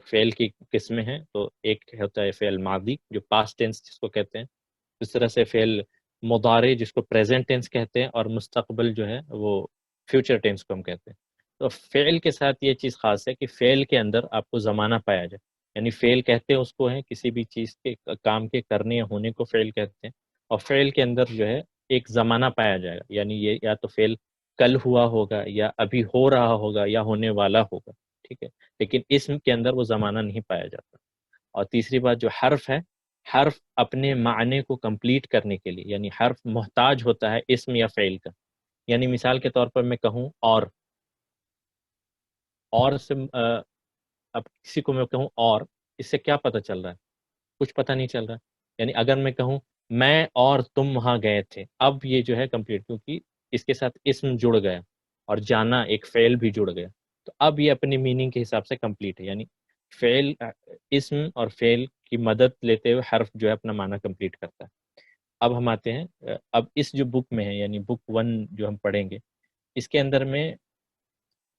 فعل کی قسمیں ہیں. تو ایک ہوتا ہے فعل ماضی جو پاسٹ ٹینس جس کو کہتے ہیں، اس طرح سے فعل مضارع جس کو پریزنٹ ٹینس کہتے ہیں، اور مستقبل جو ہے وہ فیوچر ٹینس کو ہم کہتے ہیں. تو فعل کے ساتھ یہ چیز خاص ہے کہ فعل کے اندر آپ کو زمانہ پایا جائے. یعنی فعل کہتے ہیں اس کو ہے کسی بھی چیز کے کام کے کرنے یا ہونے کو فعل کہتے ہیں، اور فعل کے اندر جو ہے ایک زمانہ پایا جائے گا. یعنی یہ یا تو فعل کل ہوا ہوگا، یا ابھی ہو رہا ہوگا، یا ہونے والا ہوگا. ٹھیک ہے، لیکن اسم کے اندر وہ زمانہ نہیں پایا جاتا. اور تیسری بات جو حرف ہے، حرف اپنے معنی کو کمپلیٹ کرنے کے لیے، یعنی حرف محتاج ہوتا ہے اسم یا فعل کا. یعنی مثال کے طور پر میں کہوں اور سے اب کسی کو میں کہوں اور، اس سے کیا پتہ چل رہا ہے؟ کچھ پتہ نہیں چل رہا. یعنی اگر میں کہوں میں اور تم وہاں گئے تھے، اب یہ جو ہے کمپلیٹ، کیونکہ اس کے ساتھ اسم جڑ گیا اور جانا ایک فعل بھی جڑ گیا. تو اب یہ اپنی میننگ کے حساب سے کمپلیٹ ہے. یعنی فعل، اسم اور فعل کی مدد لیتے ہوئے حرف جو ہے اپنا معنی کمپلیٹ کرتا ہے. اب ہم آتے ہیں، اب اس جو بک میں ہے، یعنی بک 1 جو ہم پڑھیں گے، اس کے اندر میں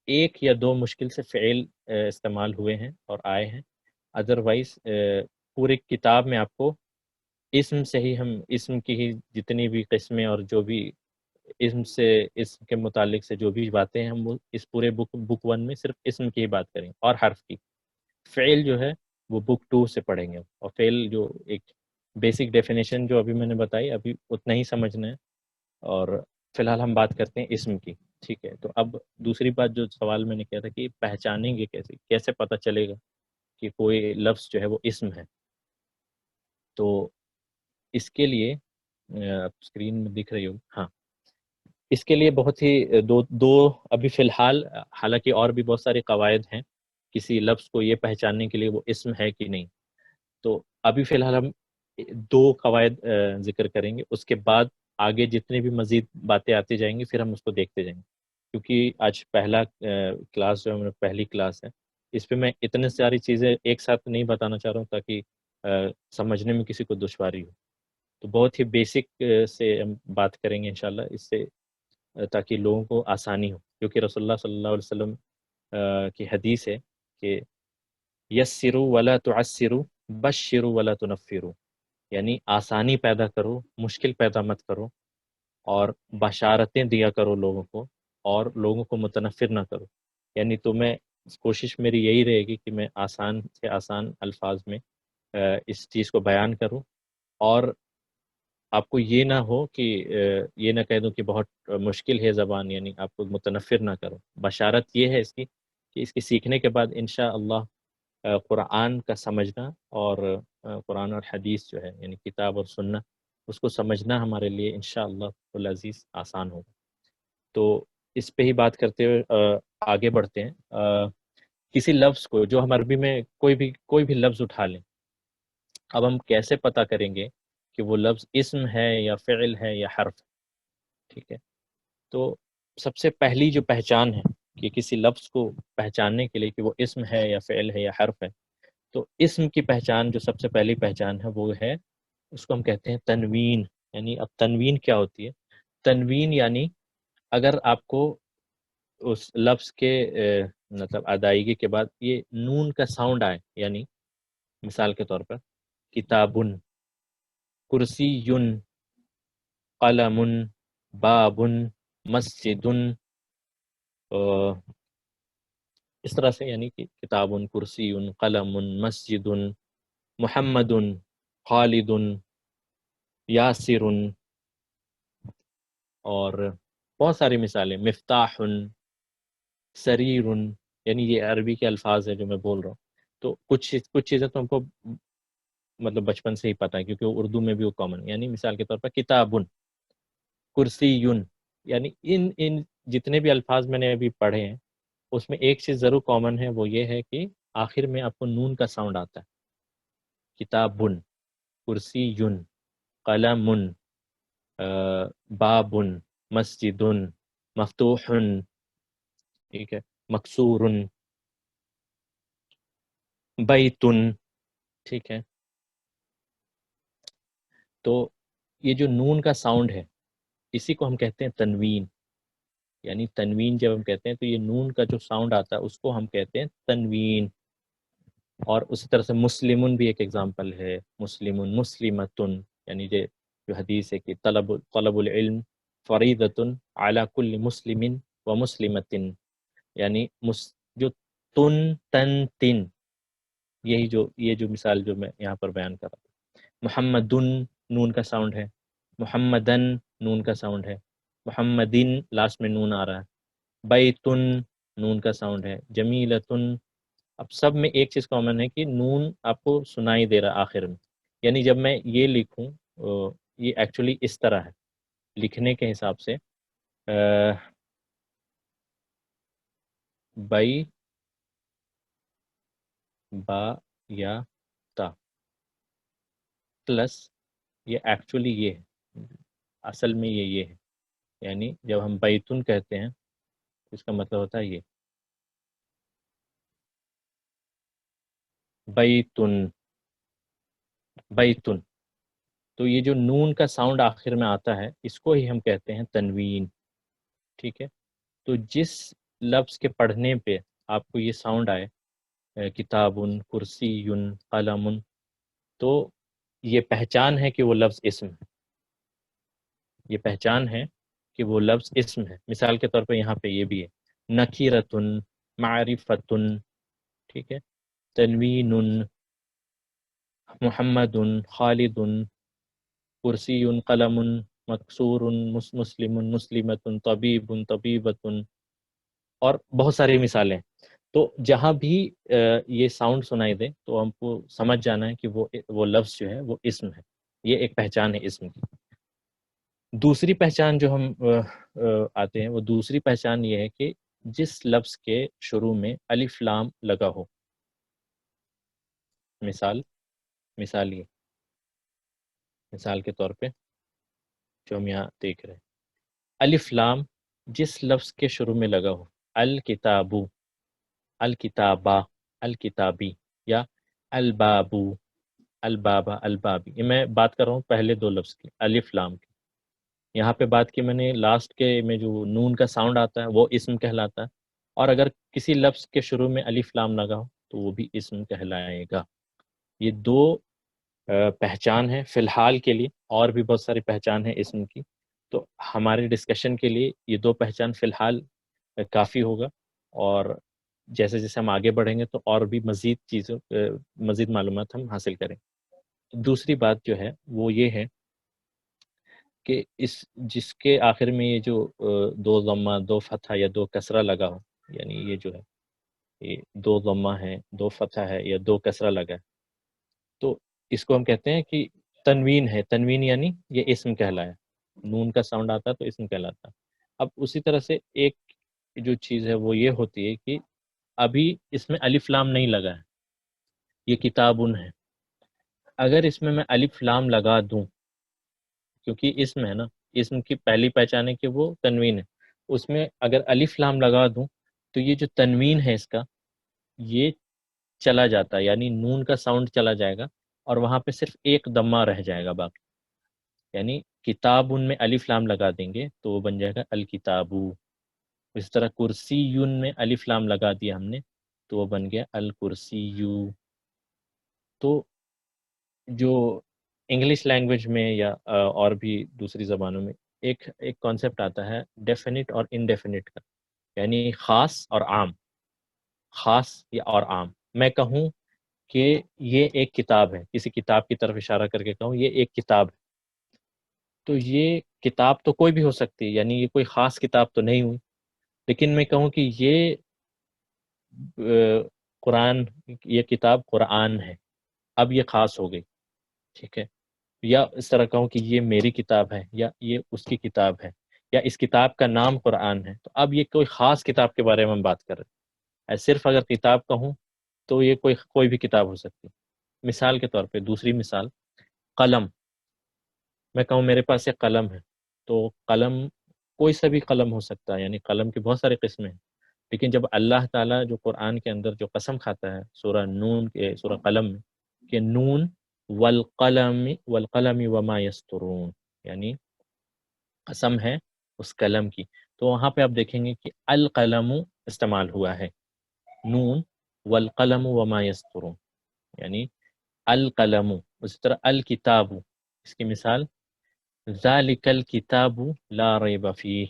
ایک یا دو مشکل سے فعل استعمال ہوئے ہیں اور آئے ہیں. ادروائز پورے کتاب میں آپ کو اسم سے ہی، ہم اسم کی ہی جتنی بھی قسمیں اور جو بھی اسم کے متعلق سے جو بھی باتیں ہیں، ہم وہ اس پورے بک 1 میں صرف اسم کی ہی بات کریں اور حرف کی. فعل جو ہے وہ بک 2 سے پڑھیں گے. اور فعل جو ایک بیسک ڈیفینیشن جو ابھی میں نے بتائی، ابھی اتنا ہی سمجھنا ہے. اور فی الحال ہم بات کرتے ہیں اسم کی. ٹھیک ہے، تو اب دوسری بات جو سوال میں نے کیا تھا کہ پہچانیں گے کیسے پتہ چلے گا کہ کوئی لفظ جو ہے وہ اسم ہے؟ تو اس کے لیے آپ اسکرین میں دکھ رہی ہو؟ ہاں، اس کے لیے بہت ہی دو ابھی فی الحال، حالانکہ اور بھی بہت سارے قواعد ہیں کسی لفظ کو یہ پہچاننے کے لیے وہ اسم ہے کہ نہیں، تو ابھی فی الحال ہم دو قواعد ذکر کریں گے، اس کے بعد آگے جتنے بھی مزید باتیں آتی جائیں گی پھر ہم اس کو دیکھتے جائیں گے، کیونکہ آج پہلا کلاس جو ہے پہلی کلاس ہے، اس پہ میں اتنے ساری چیزیں ایک ساتھ نہیں بتانا چاہ رہا ہوں تاکہ سمجھنے میں کسی کو دشواری ہو، تو بہت ہی بیسک سے ہم بات کریں گے انشاءاللہ، اس سے تاکہ لوگوں کو آسانی ہو، کیونکہ رسول اللہ صلی اللہ علیہ وسلم کی حدیث ہے کہ یسروا ولا تعسروا بشروا ولا تنفروا، یعنی آسانی پیدا کرو، مشکل پیدا مت کرو، اور بشارتیں دیا کرو لوگوں کو، اور لوگوں کو متنفر نہ کرو، یعنی تمہیں کوشش میری یہی رہے گی کہ میں آسان سے آسان الفاظ میں اس چیز کو بیان کروں، اور آپ کو یہ نہ ہو کہ یہ نہ کہہ دوں کہ بہت مشکل ہے زبان، یعنی آپ کو متنفر نہ کرو، بشارت یہ ہے اس کی کہ اس کی سیکھنے کے بعد انشاءاللہ قرآن کا سمجھنا اور قرآن اور حدیث جو ہے یعنی کتاب اور سننا، اس کو سمجھنا ہمارے لیے انشاءاللہ العزیز آسان ہوگا، تو اس پہ ہی بات کرتے ہوئے آگے بڑھتے ہیں، کسی لفظ کو جو ہم عربی میں کوئی بھی لفظ اٹھا لیں، اب ہم کیسے پتہ کریں گے کہ وہ لفظ اسم ہے یا فعل ہے یا حرف ہے؟ ٹھیک ہے، تو سب سے پہلی جو پہچان ہے کہ کسی لفظ کو پہچاننے کے لیے کہ وہ اسم ہے یا فعل ہے یا حرف ہے، تو اسم کی پہچان جو سب سے پہلی پہچان ہے وہ ہے، اس کو ہم کہتے ہیں تنوین، یعنی اب تنوین کیا ہوتی ہے؟ تنوین یعنی اگر آپ کو اس لفظ کے مطلب ادائیگی کے بعد یہ نون کا ساؤنڈ آئے، یعنی مثال کے طور پر کتابن، کرسیٌ، قلم، باب، مسجد، اس طرح سے، یعنی کہ کتابن، کرسی، قلم، مسجد، محمد، خالد، یاسر، اور بہت ساری مثالیں، مفتاح، سریر، یعنی یہ عربی کے الفاظ ہیں جو میں بول رہا ہوں، تو کچھ چیزیں تو ہم کو مطلب بچپن سے ہی پتہ ہے کیونکہ وہ اردو میں بھی وہ کامن، یعنی مثال کے طور پر کتابن، کرسی، یعنی ان جتنے بھی الفاظ میں نے ابھی پڑھے ہیں اس میں ایک چیز ضرور کامن ہے، وہ یہ ہے کہ آخر میں آپ کو نون کا ساؤنڈ آتا ہے، کتابن، کرسی، قلم، باب، مسجد، مفتوح، ٹھیک ہے، مکسور، بیتن، ٹھیک ہے، تو یہ جو نون کا ساؤنڈ ہے اسی کو ہم کہتے ہیں تنوین، یعنی تنوین جب ہم کہتے ہیں تو یہ نون کا جو ساؤنڈ آتا ہے اس کو ہم کہتے ہیں تنوین، اور اسی طرح سے مسلمن بھی ایک ایگزامپل ہے، مسلمن، مسلمتن، یعنی جو حدیث ہے کہ طلب العلم فریضۃ علی کل مسلم و مسلمۃ، یعنی جو تن تن، یہ جو مثال جو میں یہاں پر بیان کر رہا ہوں، محمدن نون کا ساؤنڈ ہے، محمدن نون کا ساؤنڈ ہے، محمدین لاسٹ میں نون آ رہا ہے، بیتن نون کا ساؤنڈ ہے، جمیلتن، اب سب میں ایک چیز کامن ہے کہ نون آپ کو سنائی دے رہا آخر میں، یعنی جب میں یہ لکھوں یہ ایکچولی اس طرح ہے لکھنے کے حساب سے، بئی، با یا تا پلس یہ ایکچولی یہ ہے، اصل میں یہ ہے، یعنی جب ہم بیتن کہتے ہیں اس کا مطلب ہوتا ہے یہ بیتن، بیتن، تو یہ جو نون کا ساؤنڈ آخر میں آتا ہے اس کو ہی ہم کہتے ہیں تنوین، ٹھیک ہے، تو جس لفظ کے پڑھنے پہ آپ کو یہ ساؤنڈ آئے، کتابن، کرسی، قلم، تو یہ پہچان ہے کہ وہ لفظ اسم ہے، یہ پہچان ہے کہ وہ لفظ اسم ہے، مثال کے طور پہ یہاں پہ یہ بھی ہے نکیرتن، معرفتن، ٹھیک ہے، تنوین، محمد، خالد، کرسی، قلم، مکسور، مسلم، مسلمت، طبیب، طبیبت، اور بہت ساری مثالیں، تو جہاں بھی یہ ساؤنڈ سنائی دے تو ہم کو سمجھ جانا ہے کہ وہ لفظ جو ہے وہ اسم ہے، یہ ایک پہچان ہے اسم کی، دوسری پہچان جو ہم آتے ہیں، وہ دوسری پہچان یہ ہے کہ جس لفظ کے شروع میں الف لام لگا ہو. مثال یہ مثال کے طور پہ جو ہم یہاں دیکھ رہے ہیں، الف لام جس لفظ کے شروع میں لگا ہو، الکتابو، الکتابہ، الکتابی، یا البابو، البابا، البابی. یہ میں بات کر رہا ہوں پہلے دو لفظ کی، الف لام کی. یہاں پہ بات کی میں نے لاسٹ کے میں جو نون کا ساؤنڈ آتا ہے وہ اسم کہلاتا ہے، اور اگر کسی لفظ کے شروع میں الف لام لگا ہو تو وہ بھی اسم کہلائے گا. یہ دو پہچان ہے فی الحال کے لیے، اور بھی بہت ساری پہچان ہے اسم کی. تو ہمارے ڈسکشن کے لیے یہ دو پہچان فی الحال کافی ہوگا، اور جیسے جیسے ہم آگے بڑھیں گے تو اور بھی مزید معلومات ہم حاصل کریں. دوسری بات جو ہے وہ یہ ہے کہ جس کے آخر میں یہ جو دو ضمہ، دو فتحہ یا دو کسرہ لگا ہو، یعنی یہ جو ہے یہ دو ضمہ ہے، دو فتحہ ہے یا دو کسرہ لگا ہے، تو اس کو ہم کہتے ہیں کہ تنوین ہے. تنوین یعنی یہ اسم کہلایا، نون کا ساؤنڈ آتا ہے تو اسم کہلاتا. اب اسی طرح سے ایک جو چیز ہے وہ یہ ہوتی ہے کہ ابھی اس میں الف لام نہیں لگا ہے، یہ کتابن ہے. اگر اس میں الف لام لگا دوں، کیونکہ اسم ہے نا، اسم کی پہلی پہچان ہے کہ وہ تنوین ہے، اس میں اگر الف لام لگا دوں تو یہ جو تنوین ہے اس کا یہ چلا جاتا ہے، یعنی نون کا ساؤنڈ چلا جائے گا اور وہاں پہ صرف ایک دمہ رہ جائے گا باقی. یعنی کتاب ان میں الف لام لگا دیں گے تو وہ بن جائے گا الکتابو. اس طرح کرسی یون میں الف لام لگا دیا ہم نے تو وہ بن گیا الکرسیو. تو جو انگلش لینگویج میں یا اور بھی دوسری زبانوں میں ایک کانسیپٹ آتا ہے ڈیفینٹ اور انڈیفینٹ کا، یعنی خاص اور عام. خاص یا اور عام. میں کہوں کہ یہ ایک کتاب ہے، کسی کتاب کی طرف اشارہ کر کے کہوں یہ ایک کتاب ہے، تو یہ کتاب تو کوئی بھی ہو سکتی ہے، یعنی یہ کوئی خاص کتاب تو نہیں ہوئی. لیکن میں کہوں کہ یہ قرآن، یہ کتاب قرآن ہے، اب یہ خاص ہو گئی. ٹھیک ہے، یا اس طرح کہوں کہ یہ میری کتاب ہے یا یہ اس کی کتاب ہے، یا اس کتاب کا نام قرآن ہے، تو اب یہ کوئی خاص کتاب کے بارے میں ہم بات کر رہے ہیں. صرف اگر کتاب کہوں تو یہ کوئی بھی کتاب ہو سکتی. مثال کے طور پہ دوسری مثال، قلم. میں کہوں میرے پاس ایک قلم ہے، تو قلم کوئی سا بھی قلم ہو سکتا ہے، یعنی قلم کی بہت ساری قسمیں ہیں. لیکن جب اللہ تعالیٰ جو قرآن کے اندر جو قسم کھاتا ہے سورہ قلم میں کہ نون والقلم وما یسطرون، یعنی قسم ہے اس قلم کی، تو وہاں پہ آپ دیکھیں گے کہ القلم استعمال ہوا ہے، نون والقلم وما یسطرون، یعنی القلم. اسی طرح الکتاب، اس کی مثال ذالک الکتاب لا ریب فیہ،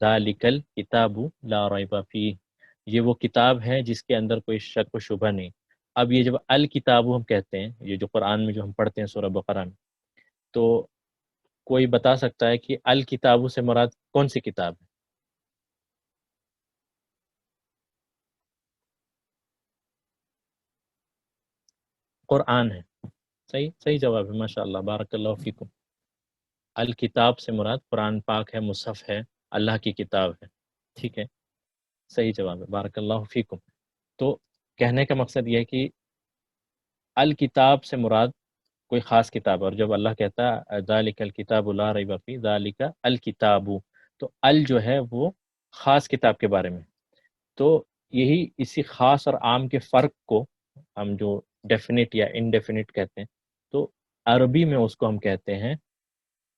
ذالک الکتاب لا ریب فیہ، یہ وہ کتاب ہے جس کے اندر کوئی شک و شبہ نہیں. اب یہ جب الکتاب ہم کہتے ہیں، یہ جو قرآن میں جو ہم پڑھتے ہیں سورہ بقرہ میں، تو کوئی بتا سکتا ہے کہ الکتاب سے مراد کون سی کتاب ہے؟ قرآن ہے. صحیح جواب ہے، ماشاء اللہ، بارک اللہ فیکم. الکتاب سے مراد قرآن پاک ہے، مصحف ہے، اللہ کی کتاب ہے. ٹھیک ہے، صحیح جواب ہے، بارک اللہ فیکم. تو کہنے کا مقصد یہ ہے کہ الکتاب سے مراد کوئی خاص کتاب، اور جب اللہ کہتا ہے ذالک الکتاب لا ریب فیہ، ذالک الکتاب، تو ال جو ہے وہ خاص کتاب کے بارے میں. تو یہی اسی خاص اور عام کے فرق کو ہم جو ڈیفینٹ یا انڈیفینٹ کہتے ہیں، تو عربی میں اس کو ہم کہتے ہیں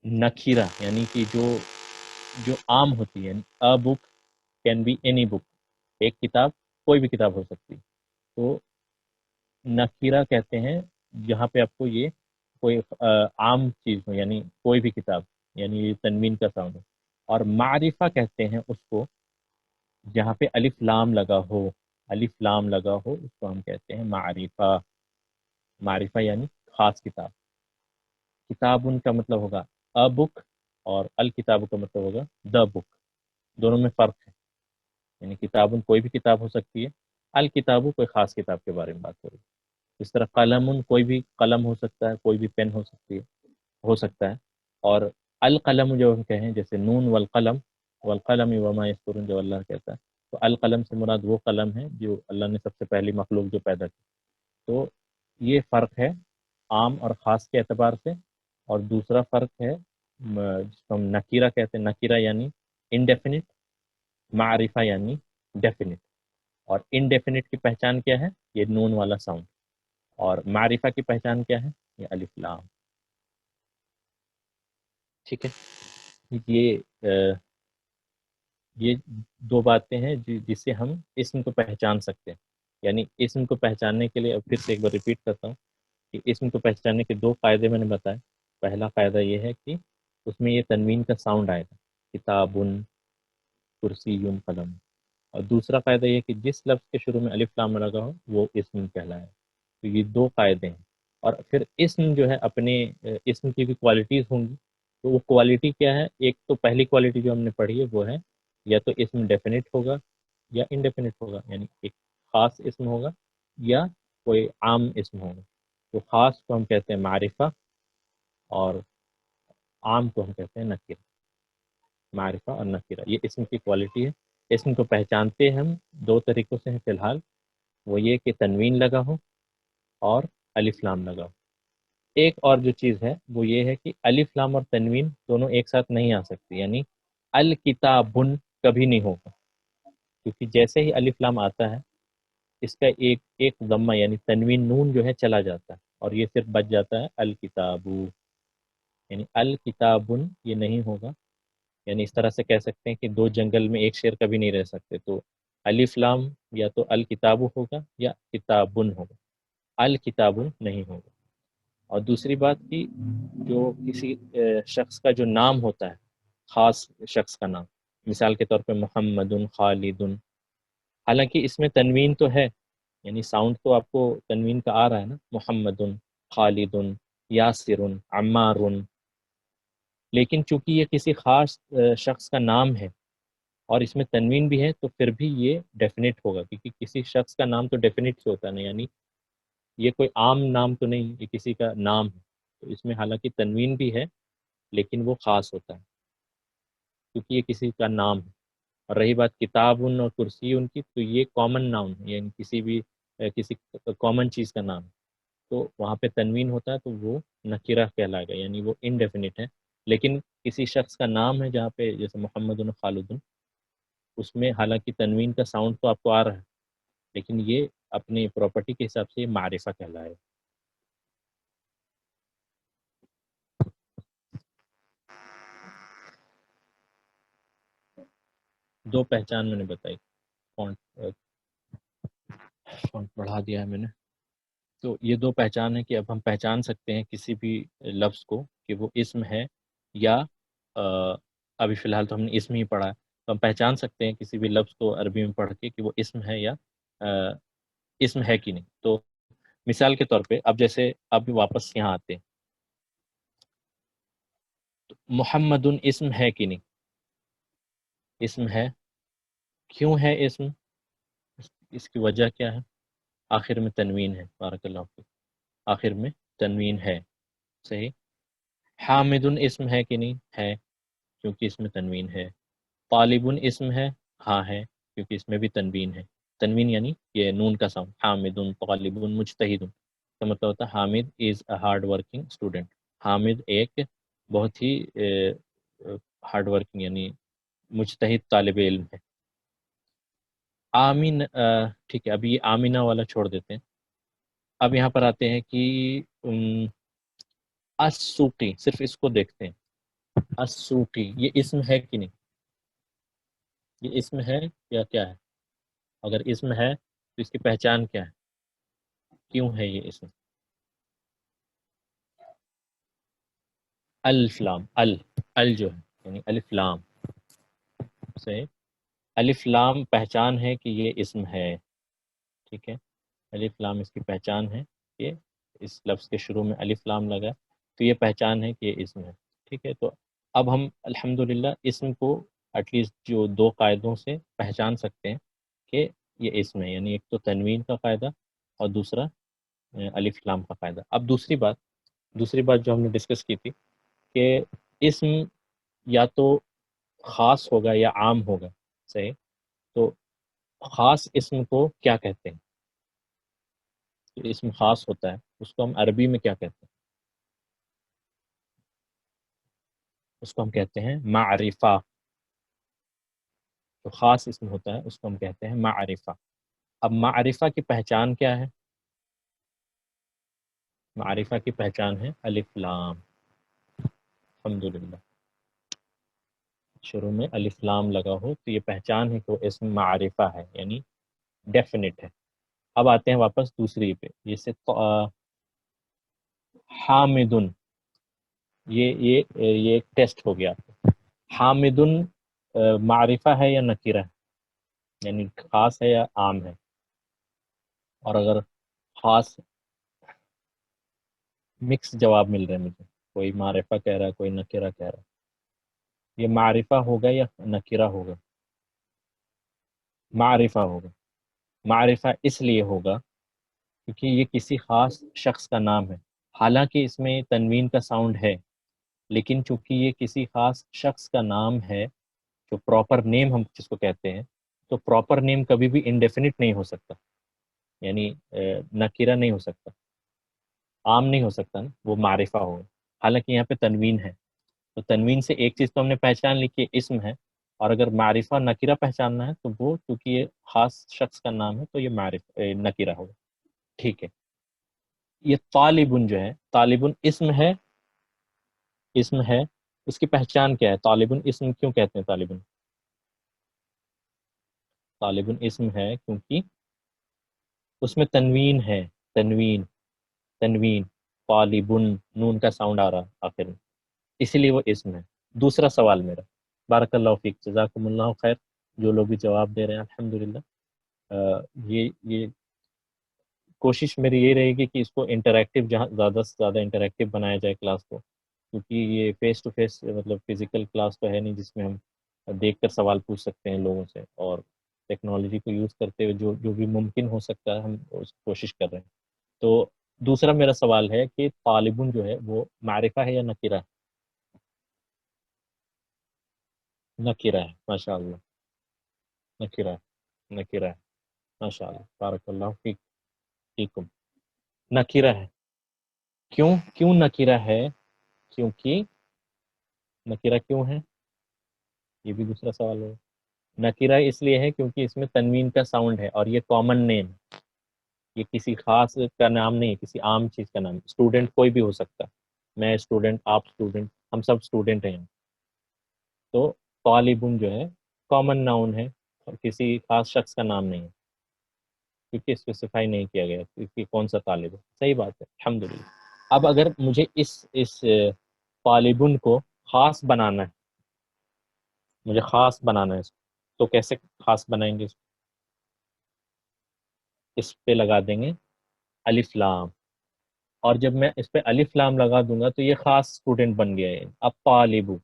نکیرہ، یعنی کہ جو عام ہوتی ہے. اے بک کین بی اینی بک، ایک کتاب کوئی بھی کتاب ہو سکتی. تو نکیرہ کہتے ہیں جہاں پہ آپ کو یہ کوئی عام چیز ہو، یعنی کوئی بھی کتاب، یعنی یہ تنوین کا ساؤنڈ ہے. اور معرفہ کہتے ہیں اس کو جہاں پہ الف لام لگا ہو، الف لام لگا ہو اس کو ہم کہتے ہیں معرفہ. معرفہ یعنی خاص کتاب. کتاب ان کا مطلب ہوگا ا بک، اور الکتاب کا مطلب ہوگا دا بک. دونوں میں فرق ہے، یعنی کتاب کوئی بھی کتاب ہو سکتی ہے، الکتاب کوئی خاص کتاب کے بارے میں بات کرے. اس طرح قلم کوئی بھی قلم ہو سکتا ہے، کوئی بھی پین ہو سکتی ہے، ہو سکتا ہے. اور القلم جو ہم کہیں جیسے نون والقلم، والقلم وما یسطرون جو اللہ کہتا ہے، تو القلم سے مراد وہ قلم ہے جو اللہ نے سب سے پہلی مخلوق جو پیدا کی. تو یہ فرق ہے عام اور خاص کے اعتبار سے. اور دوسرا فرق ہے جس کو ہم نکیرہ کہتے ہیں. نکیرہ یعنی انڈیفینٹ، معرفہ یعنی ڈیفینٹ. اور انڈیفینٹ کی پہچان کیا ہے؟ یہ نون والا ساؤنڈ. اور معرفہ کی پہچان کیا ہے؟ یہ الف لام. ٹھیک ہے. یہ دو باتیں ہیں جس سے ہم اسم کو پہچان سکتے ہیں. یعنی اسم کو پہچاننے کے لیے اب پھر سے ایک بار ریپیٹ کرتا ہوں کہ اسم کو پہچاننے کے دو قاعدے میں نے بتائے. پہلا قاعدہ یہ ہے کہ اس میں یہ تنوین کا ساؤنڈ آئے گا، کتابن، کرسی، قلم. اور دوسرا قاعدہ یہ کہ جس لفظ کے شروع میں الف لام لگا ہو وہ اسم کہلائے. تو یہ دو قاعدے ہیں. اور پھر اسم جو ہے اپنے اسم کی بھی کوالٹیز ہوں گی. تو وہ کوالٹی کیا ہے؟ ایک تو پہلی کوالٹی جو ہم نے پڑھی ہے وہ ہے یا تو اسم ڈیفینٹ ہوگا یا انڈیفینٹ ہوگا، یعنی ایک خاص اسم ہوگا یا کوئی عام اسم ہوگا. تو خاص کو ہم کہتے ہیں معرفہ اور عام کو ہم کہتے ہیں نکیرہ. معرفہ اور نکیرہ یہ اسم کی کوالٹی ہے. اسم کو پہچانتے ہم دو طریقوں سے ہیں فی الحال. وہ یہ کہ تنوین لگا ہو اور الف لام لگا ہو. ایک اور جو چیز ہے وہ یہ ہے کہ الف لام اور تنوین دونوں ایک ساتھ نہیں آ سکتی. یعنی الکتابن کبھی نہیں ہوگا، کیونکہ جیسے ہی الف لام آتا ہے اس کا ایک ضمہ یعنی تنوین نون جو ہے چلا جاتا ہے اور یہ صرف بچ جاتا ہے الکتابو. یعنی الکتابن یہ نہیں ہوگا. یعنی اس طرح سے کہہ سکتے ہیں کہ دو جنگل میں ایک شیر کبھی نہیں رہ سکتے. تو الف لام یا تو الکتابو ہوگا یا کتابن ہوگا، الکتابن نہیں ہوگا. اور دوسری بات کی جو کسی شخص کا جو نام ہوتا ہے، خاص شخص کا نام، مثال کے طور پہ محمد، خالد، حالانکہ اس میں تنوین تو ہے، یعنی ساؤنڈ تو آپ کو تنوین کا آ رہا ہے نا، محمد، خالد، یاسر، عمار. لیکن چونکہ یہ کسی خاص شخص کا نام ہے اور اس میں تنوین بھی ہے تو پھر بھی یہ ڈیفینٹ ہوگا، کیونکہ کسی شخص کا نام تو ڈیفینٹ ہی ہوتا ہے نا. یعنی یہ کوئی عام نام تو نہیں، یہ کسی کا نام ہے. تو اس میں حالانکہ تنوین بھی ہے لیکن وہ خاص ہوتا ہے کیونکہ یہ کسی کا نام ہے. اور رہی بات کتاب ان اور کرسی ان کی، تو یہ کامن ناؤن ہے، یعنی کسی کامن چیز کا نام ہے. تو وہاں پہ تنوین ہوتا ہے تو وہ نکیرہ کہلائے گا، یعنی وہ انڈیفینٹ ہے. لیکن کسی شخص کا نام ہے جہاں پہ جیسے محمد خالد، اس میں حالانکہ تنوین کا ساؤنڈ تو آپ کو آ رہا ہے لیکن یہ اپنی پراپرٹی کے حساب سے یہ معرفہ کہلائے. دو پہچان میں نے بتائی. فونٹ بڑھا دیا ہے میں نے. تو یہ دو پہچان ہے کہ اب ہم پہچان سکتے ہیں کسی بھی لفظ کو کہ وہ اسم ہے یا ابھی فی الحال تو ہم نے اسم ہی پڑھا ہے، تو ہم پہچان سکتے ہیں کسی بھی لفظ کو عربی میں پڑھ کے کہ وہ اسم ہے یا اسم ہے کہ نہیں. تو مثال کے طور پہ اب جیسے اب واپس یہاں آتے ہیں تو محمد اسم ہے کہ نہیں؟ اسم ہے. کیوں ہے اسم؟ اس کی وجہ کیا ہے؟ آخر میں تنوین ہے. بارک اللہ فیک. آخر میں تنوین ہے. صحیح. حامد اسم ہے کہ نہیں؟ ہے، کیونکہ اس میں تنوین ہے. طالب اسم ہے؟ ہاں ہے، کیونکہ اس میں بھی تنوین ہے. تنوین یعنی یہ نون کا ساؤنڈ. حامد، طالب، مجتہد کا مطلب ہوتا ہے Hamid is a hard working student. Hamid ایک بہت ہی ہارڈ ورکنگ یعنی مجتہد طالب علم ہے. آمین. ٹھیک ہے، اب یہ آمینہ والا چھوڑ دیتے ہیں. اب یہاں پر آتے ہیں کہ السوقی، صرف اس کو دیکھتے ہیں. السوقی یہ اسم ہے کہ نہیں؟ یہ اسم ہے یا کیا ہے؟ اگر اسم ہے تو اس کی پہچان کیا ہے؟ کیوں ہے یہ اسم؟ الف لام. ال جو ہے یعنی الف لام سے الف لام پہچان ہے کہ یہ اسم ہے. ٹھیک ہے، الف لام اس کی پہچان ہے کہ اس لفظ کے شروع میں الف لام لگا تو یہ پہچان ہے کہ یہ اسم ہے. ٹھیک ہے. تو اب ہم الحمدللہ اسم کو ایٹ لیسٹ جو دو قاعدوں سے پہچان سکتے ہیں کہ یہ اسم ہے، یعنی ایک تو تنوین کا قاعدہ اور دوسرا الف لام کا قاعدہ. اب دوسری بات جو ہم نے ڈسکس کی تھی کہ اسم یا تو خاص ہوگا یا عام ہوگا. صحیح. تو خاص اسم کو کیا کہتے ہیں؟ جو اسم خاص ہوتا ہے اس کو ہم عربی میں کیا کہتے ہیں؟ اس کو ہم کہتے ہیں معرفہ. جو خاص اسم ہوتا ہے اس کو ہم کہتے ہیں معرفہ. اب معرفہ کی پہچان کیا ہے؟ معرفہ کی پہچان ہے الف لام. الحمدللہ. شروع میں الف لام لگا ہو تو یہ پہچان ہے کہ وہ اسم معرفہ ہے، یعنی ڈیفینٹ ہے. اب آتے ہیں واپس دوسری پہ، جیسے حامدن. یہ ایک ٹیسٹ ہو گیا. حامدن معرفہ ہے یا نکرہ ہے؟ یعنی خاص ہے یا عام ہے؟ اور اگر خاص، مکس جواب مل رہے ہیں مجھے، کوئی معرفہ کہہ رہا ہے کوئی نکرہ کہہ رہا ہے. یہ معرفہ ہوگا یا نکرہ ہوگا؟ معرفہ ہوگا. معرفہ اس لیے ہوگا کیونکہ یہ کسی خاص شخص کا نام ہے. حالانکہ اس میں تنوین کا ساؤنڈ ہے، لیکن چونکہ یہ کسی خاص شخص کا نام ہے، جو پراپر نیم ہم جس کو کہتے ہیں، تو پراپر نیم کبھی بھی انڈیفینٹ نہیں ہو سکتا، یعنی نکرہ نہیں ہو سکتا، عام نہیں ہو سکتا نا، وہ معرفہ ہوگا. حالانکہ یہاں پہ تنوین ہے، تو تنوین سے ایک چیز تو ہم نے پہچان لی کہ اسم ہے، اور اگر معرفہ نکرہ پہچاننا ہے تو وہ چونکہ یہ خاص شخص کا نام ہے تو یہ نکرہ ہوگا. ٹھیک ہے. یہ طالبن جو ہے، طالبن اسم ہے. اسم ہے، اس کی پہچان کیا ہے؟ طالبن اسم کیوں کہتے ہیں طالبن؟ طالبن اسم ہے کیونکہ اس میں تنوین ہے. تنوین. تنوین. طالبن، نون کا ساؤنڈ آ رہا آخر میں، اسی لیے وہ اسم ہے. دوسرا سوال میرا. بارک اللہ فیک، جزاکم اللہ خیر. جو لوگ بھی جواب دے رہے ہیں الحمدللہ. یہ کوشش میری یہ رہے گی کہ اس کو انٹریکٹیو، جہاں زیادہ سے زیادہ انٹریکٹیو بنایا جائے کلاس کو، کیونکہ یہ فیس ٹو فیس مطلب فزیکل کلاس تو ہے نہیں جس میں ہم دیکھ کر سوال پوچھ سکتے ہیں لوگوں سے، اور ٹیکنالوجی کو یوز کرتے ہوئے جو بھی ممکن ہو سکتا ہے ہم اس کوشش کر رہے ہیں. تو دوسرا میرا سوال ہے کہ طالبن جو ہے وہ معرفہ ہے یا نکرہ ہے؟ نکرہ ہے. ماشاء اللہ. نکرہ ہے. نکرہ ہے. ماشاء اللہ. بارک اللہ فیک، فیکم. نکرہ ہے. کیوں نکرہ ہے؟ کیونکہ نکرہ کیوں ہے؟ یہ بھی دوسرا سوال ہے. نکرہ اس لیے ہے کیونکہ اس میں تنوین کا ساؤنڈ ہے، اور یہ کامن نیم، یہ کسی خاص کا نام نہیں ہے، کسی عام چیز کا نام. اسٹوڈنٹ کوئی بھی ہو سکتا ہے، میں اسٹوڈنٹ، آپ اسٹوڈنٹ، ہم سب اسٹوڈنٹ ہیں. تو طالبن جو ہے کامن ناؤن ہے، اور کسی خاص شخص کا نام نہیں ہے، کیونکہ اسپیسیفائی نہیں کیا گیا کہ کون سا طالب ہے. صحیح بات ہے الحمدللہ. اب اگر مجھے اس طالبن کو خاص بنانا ہے، مجھے خاص بنانا ہے اس کو، تو کیسے خاص بنائیں گے؟ اس پہ لگا دیں گے الف لام. اور جب میں اس پہ الف لام لگا دوں گا تو یہ خاص اسٹوڈنٹ بن گیا ہے. اب طالبو.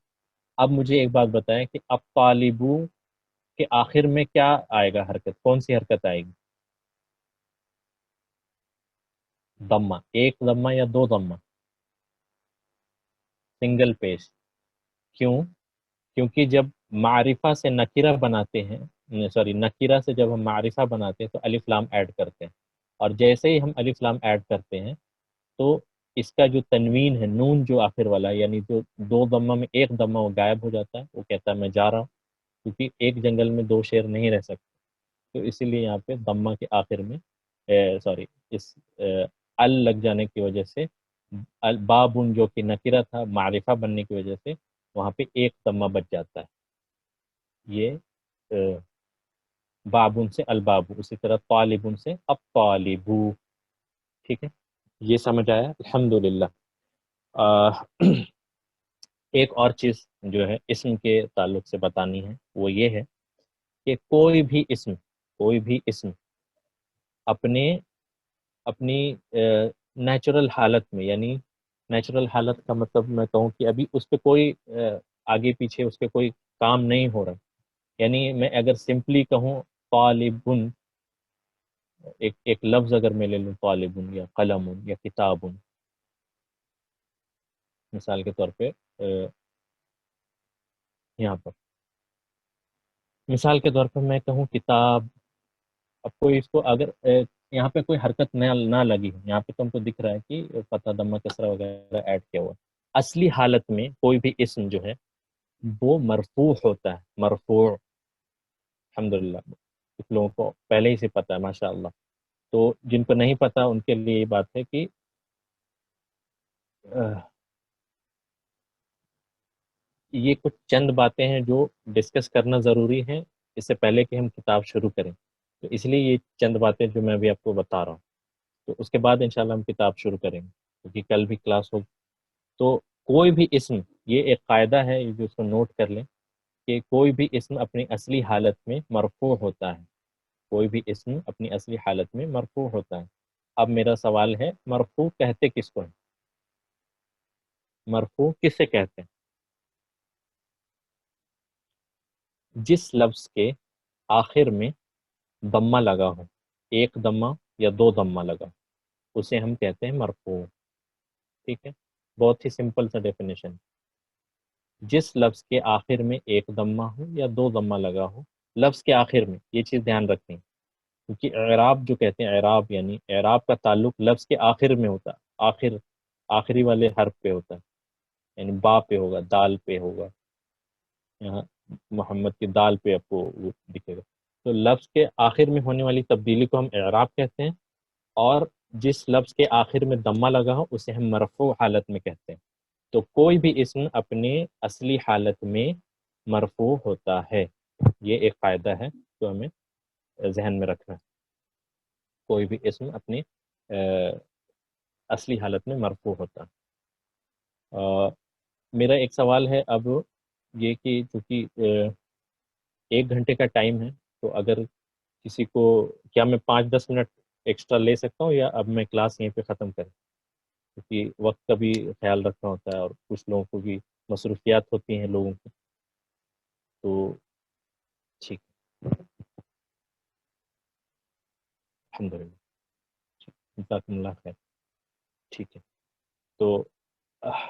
اب مجھے ایک بات بتائیں کہ اب طالبو کے آخر میں کیا آئے گا حرکت؟ کون سی حرکت آئے گی؟ ضمہ. ایک ضمہ یا دو ضمہ؟ سنگل پیش. کیوں؟ کیونکہ جب معرفہ سے نکرہ بناتے ہیں، سوری، نکرہ سے جب ہم معرفہ بناتے ہیں تو الف لام ایڈ کرتے ہیں، اور جیسے ہی ہم الف لام ایڈ کرتے ہیں تو اس کا جو تنوین ہے، نون جو آخر والا، یعنی جو دو ضمہ میں ایک ضمہ وہ غائب ہو جاتا ہے، وہ کہتا ہے میں جا رہا ہوں، کیونکہ ایک جنگل میں دو شیر نہیں رہ سکتے. تو اسی لیے یہاں پہ ضمہ کے آخر میں، سوری، اس ال لگ جانے کی وجہ سے البابن جو کہ نکرہ تھا، معرفہ بننے کی وجہ سے وہاں پہ ایک ضمہ بچ جاتا ہے. یہ بابن سے البابو، اسی طرح طالبن سے الطالبو. ٹھیک ہے، یہ سمجھ آیا الحمدللہ. ایک اور چیز جو ہے اسم کے تعلق سے بتانی ہے، وہ یہ ہے کہ کوئی بھی اسم اپنے اپنی نیچرل حالت میں، یعنی نیچرل حالت کا مطلب میں کہوں کہ ابھی اس پہ کوئی آگے پیچھے اس پہ کوئی کام نہیں ہو رہا. یعنی میں اگر سمپلی کہوں طالبن، ایک لفظ اگر میں لے لوں طالبن یا قلم یا کتابن، مثال کے طور پہ یہاں پر مثال کے طور پر میں کہوں کتاب، اب کوئی اس کو اگر یہاں پہ کوئی حرکت نہ لگی، یہاں پہ تم کو دکھ رہا ہے کہ فتح دمہ کسرہ وغیرہ ایڈ کیا ہوا، اصلی حالت میں کوئی بھی اسم جو ہے وہ مرفوع ہوتا ہے، مرفوع، الحمدللہ کچھ لوگوں کو پہلے ہی سے پتہ ہے ماشاء اللہ، تو جن کو نہیں پتہ ان کے لیے یہ بات ہے کہ یہ کچھ چند باتیں ہیں جو ڈسکس کرنا ضروری ہیں اس سے پہلے کہ ہم کتاب شروع کریں، تو اس لیے یہ چند باتیں جو میں ابھی آپ کو بتا رہا ہوں، تو اس کے بعد انشاءاللہ ہم کتاب شروع کریں گے کیونکہ کل بھی کلاس ہوگی۔ تو کوئی بھی اسم، یہ ایک قاعدہ ہے جو اس کو نوٹ کر لیں کہ کوئی بھی اسم اپنی اصلی حالت میں مرفوع ہوتا ہے، کوئی بھی اسم اپنی اصلی حالت میں مرفوع ہوتا ہے۔ اب میرا سوال ہے مرفوع کہتے کس کو ہیں؟ مرفوع کس سے کہتے ہیں؟ جس لفظ کے آخر میں ضمہ لگا ہو، ایک ضمہ یا دو ضمہ لگا ہو، اسے ہم کہتے ہیں مرفوع، ٹھیک ہے؟ بہت ہی سمپل سا ڈیفینیشن، جس لفظ کے آخر میں ایک ضمہ ہو یا دو ضمہ لگا ہو، لفظ کے آخر میں، یہ چیز دھیان رکھیں کیونکہ اعراب جو کہتے ہیں، اعراب یعنی اعراب کا تعلق لفظ کے آخر میں ہوتا ہے، آخری والے حرف پہ ہوتا ہے، یعنی با پہ ہوگا، دال پہ ہوگا، یہاں محمد کی دال پہ آپ کو وہ دکھے گا، تو لفظ کے آخر میں ہونے والی تبدیلی کو ہم اعراب کہتے ہیں، اور جس لفظ کے آخر میں ضمہ لگا ہو اسے ہم مرفوع حالت میں کہتے ہیں۔ تو کوئی بھی اسم اپنے اصلی حالت میں مرفوع ہوتا ہے، یہ ایک فائدہ ہے جو ہمیں ذہن میں رکھنا ہے، کوئی بھی اسم اپنی اصلی حالت میں مرفوع ہوتا ہے۔ میرا ایک سوال ہے اب یہ کہ چونکہ 1 گھنٹے کا ٹائم ہے، تو اگر کسی کو، کیا میں 5-10 منٹ ایکسٹرا لے سکتا ہوں یا اب میں کلاس یہیں پہ ختم کریں؟ کیونکہ وقت کا بھی خیال رکھنا ہوتا ہے اور کچھ لوگوں کو بھی مصروفیات ہوتی ہیں لوگوں کی، تو ٹھیک، الحمد للہ، جزاکم اللہ خیر، ٹھیک ہے۔ تو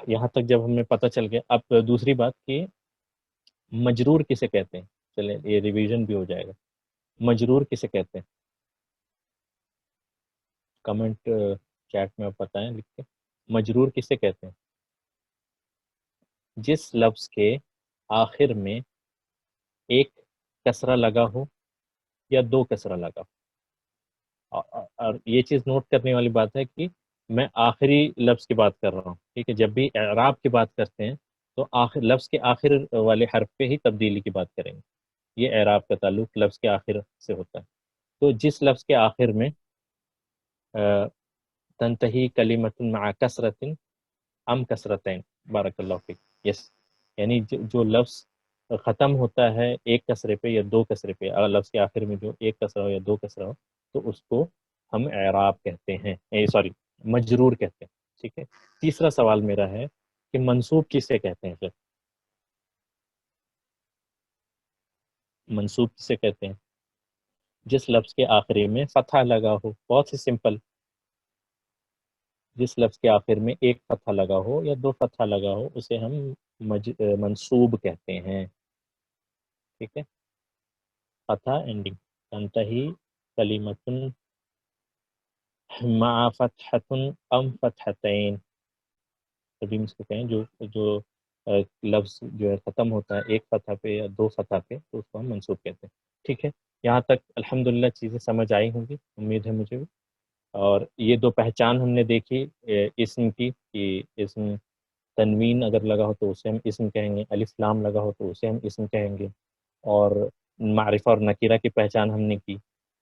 یہاں تک جب ہمیں پتہ چل گیا، اب دوسری بات کہ مجرور کسے کہتے ہیں، چلیں یہ ریویژن بھی ہو جائے گا، مجرور کسے کہتے ہیں؟ کمنٹ چیٹ میں آپ بتائیں لکھ کے، مجرور کسے کہتے ہیں؟ جس لفظ کے آخر میں ایک کسرہ لگا ہو یا دو کسرہ لگا ہو، اور یہ چیز نوٹ کرنے والی بات ہے کہ میں آخری لفظ کی بات کر رہا ہوں، ٹھیک ہے؟ جب بھی اعراب کی بات کرتے ہیں تو لفظ کے آخر والے حرف پہ ہی تبدیلی کی بات کریں گے، یہ اعراب کا تعلق لفظ کے آخر سے ہوتا ہے۔ تو جس لفظ کے آخر میں تنتہی کلمۃ مع کسرۃ ام کسرتین، بارک اللہ فیک، یس، یعنی جو لفظ ختم ہوتا ہے ایک کسرے پہ یا دو کسرے پہ، اگر لفظ کے آخر میں جو ایک کسرہ ہو یا دو کسرہ ہو تو اس کو ہم اعراب کہتے ہیں، سوری مجرور کہتے ہیں، ٹھیک ہے؟ تیسرا سوال میرا ہے کہ منصوب کسے کہتے ہیں؟ پھر منصوب کسے کہتے ہیں؟ جس لفظ کے آخری میں فتحہ لگا ہو، بہت ہی سمپل، جس لفظ کے آخر میں ایک فتحہ لگا ہو یا دو فتحہ لگا ہو اسے ہم منصوب کہتے ہیں، ٹھیک ہے؟ فتح اینڈنگ، تنتہی کلمۃ مع فتحۃ ام فتحتین، تبھی اس کو کہیں جو لفظ جو ہے ختم ہوتا ہے ایک فتحہ پہ یا دو فتحہ پہ تو اس کو ہم منصوب کہتے ہیں، ٹھیک ہے؟ یہاں تک الحمدللہ چیزیں سمجھ آئی ہوں گی، امید ہے مجھے بھی۔ اور یہ دو پہچان ہم نے دیکھی اسم کی، کہ اسم تنوین اگر لگا ہو تو اسے ہم اسم کہیں گے، الف لام لگا ہو تو اسے ہم اسم کہیں گے، اور معرفہ اور نکیرہ کی پہچان ہم نے کی،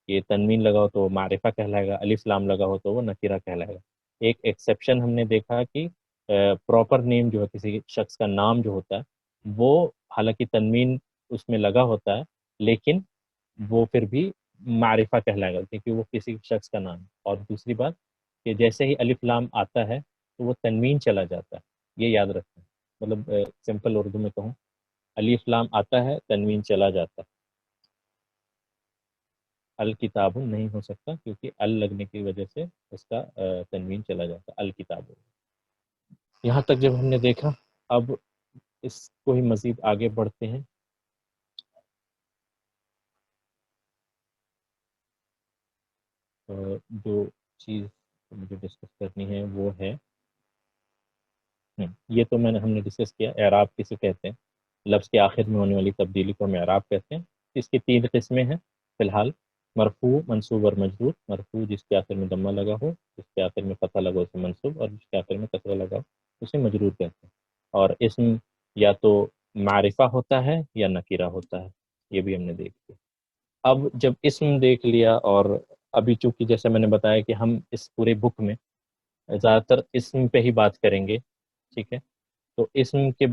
کہ تنوین لگا ہو تو معرفہ کہلائے گا، الف لام لگا ہو تو وہ نکیرہ کہلائے گا۔ ایک ایکسیپشن ہم نے دیکھا کہ پراپر نیم جو ہے، کسی شخص کا نام جو ہوتا ہے وہ حالانکہ تنوین اس میں لگا ہوتا ہے لیکن وہ پھر بھی معرفہ کہلائے گا کیونکہ وہ کسی شخص کا نام ہے۔ اور دوسری بات کہ جیسے ہی الف لام آتا ہے تو وہ تنوین چلا جاتا ہے، یہ یاد رکھیں، مطلب سمپل اردو میں کہوں، الف لام آتا ہے تنوین چلا جاتا ہے، الکتاب نہیں ہو سکتا کیونکہ ال لگنے کی وجہ سے اس کا تنوین چلا جاتا ہے، الکتاب۔ یہاں تک جب ہم نے دیکھا، اب اس کو ہی مزید آگے بڑھتے ہیں. جو چیز مجھے ڈسکس کرنی ہے وہ ہے یہ تو ہم نے ڈسکس کیا اعراب کسے کہتے ہیں. لفظ کے آخر میں ہونے والی تبدیلی کو ہم اعراب کہتے ہیں. اس کی 3 قسمیں ہیں فی الحال. مرفوع، منصوب اور مجرور. مرفوع جس کے آخر میں ضمہ لگا ہو، جس کے آخر میں فتح لگا ہو اسے منصوب، اور جس کے آخر میں کسرہ لگا ہو اسے مجرور کہتے ہیں. اور اسم یا تو معرفہ ہوتا ہے یا نکیرہ ہوتا ہے، یہ بھی ہم نے دیکھ لیا. اب جب اسم دیکھ لیا، اور ابھی چونکہ جیسے میں نے بتایا کہ ہم اس پورے بک میں زیادہ تر اسم پہ ہی بات کریں گے، ٹھیک ہے. تو اسم کے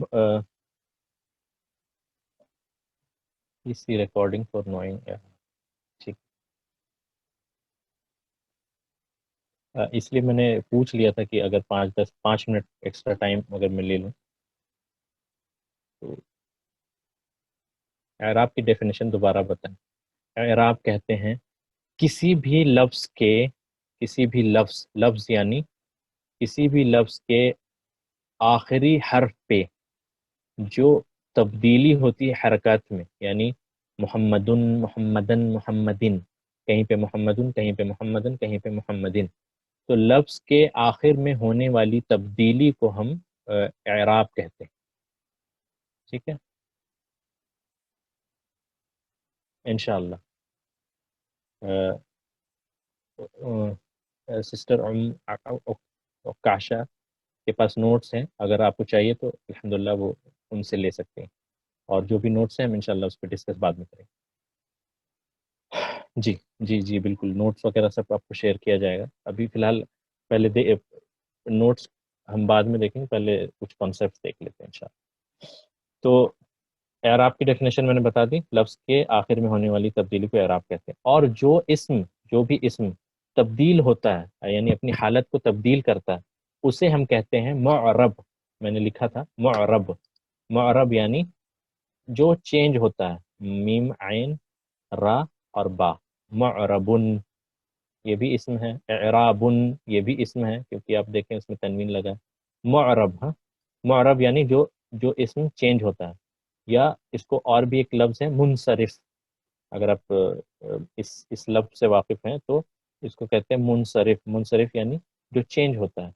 اسی ریکارڈنگ فار نوئنگ، ٹھیک. اس لیے میں نے پوچھ لیا تھا کہ اگر 5 منٹ ایکسٹرا ٹائم اگر میں لے لوں تو اعراب کی ڈیفینیشن دوبارہ بتائیں. اعراب کہتے ہیں کسی بھی لفظ کے، کسی بھی لفظ یعنی کسی بھی لفظ کے آخری حرف پہ جو تبدیلی ہوتی ہے حرکات میں، یعنی محمدن، محمدن، محمدن، کہیں پہ محمدن، کہیں پہ محمدن، کہیں پہ محمدن. تو لفظ کے آخر میں ہونے والی تبدیلی کو ہم اعراب کہتے ہیں، ٹھیک ہے. انشاءاللہ سسٹر کاشا کے پاس نوٹس ہیں، اگر آپ کو چاہیے تو الحمدللہ وہ ان سے لے سکتے ہیں. اور جو بھی نوٹس ہیں ہم انشاءاللہ اس پہ ڈسکس بعد میں کریں گے. جی جی جی بالکل، نوٹس وغیرہ سب آپ کو شیئر کیا جائے گا. ابھی فی الحال پہلے نوٹس ہم بعد میں دیکھیں گے، پہلے کچھ کانسیپٹ دیکھ لیتے ہیں انشاءاللہ. تو اعراب کی ڈیفینیشن میں نے بتا دی، لفظ کے آخر میں ہونے والی تبدیلی کو اعراب کہتے ہیں. اور جو بھی اسم تبدیل ہوتا ہے، یعنی اپنی حالت کو تبدیل کرتا ہے، اسے ہم کہتے ہیں معرب. میں نے لکھا تھا معرب. معرب یعنی جو چینج ہوتا ہے، میم، عین، را اور با. معربن یہ بھی اسم ہے، اعرابن یہ بھی اسم ہے کیونکہ آپ دیکھیں اس میں تنوین لگا ہے. معرب، ہاں، معرب یعنی جو اسم چینج ہوتا ہے. یا اس کو اور بھی ایک لفظ ہے منصرف. اگر آپ اس لفظ سے واقف ہیں تو اس کو کہتے ہیں منصرف. منصرف یعنی جو چینج ہوتا ہے.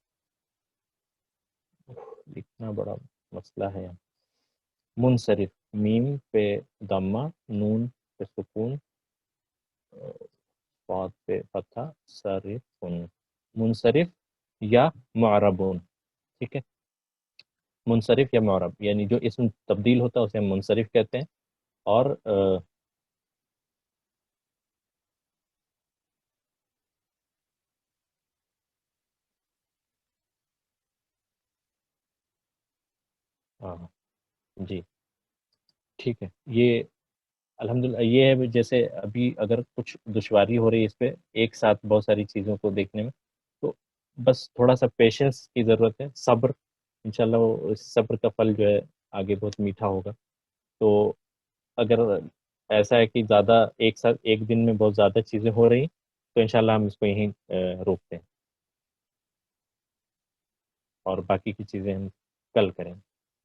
اتنا بڑا مسئلہ ہے یہاں. منصرف، میم پہ ضمہ، نون پہ سکون، صاد پہ فتحہ، صرف. منصرف یا معربون، ٹھیک ہے. منصرف یا معرب یعنی جو اسم تبدیل ہوتا ہے اسے ہم منصرف کہتے ہیں. اور ہاں جی ٹھیک ہے. یہ الحمدللہ یہ ہے جیسے ابھی اگر کچھ دشواری ہو رہی ہے اس پہ ایک ساتھ بہت ساری چیزوں کو دیکھنے میں، تو بس تھوڑا سا پیشنس کی ضرورت ہے، صبر. انشاءاللہ وہ اس صبر کا پھل جو ہے آگے بہت میٹھا ہوگا. تو اگر ایسا ہے کہ زیادہ ایک ساتھ ایک دن میں بہت زیادہ چیزیں ہو رہی تو انشاءاللہ ہم اس کو یہیں روکتے ہیں، اور باقی کی چیزیں ہم کل کریں.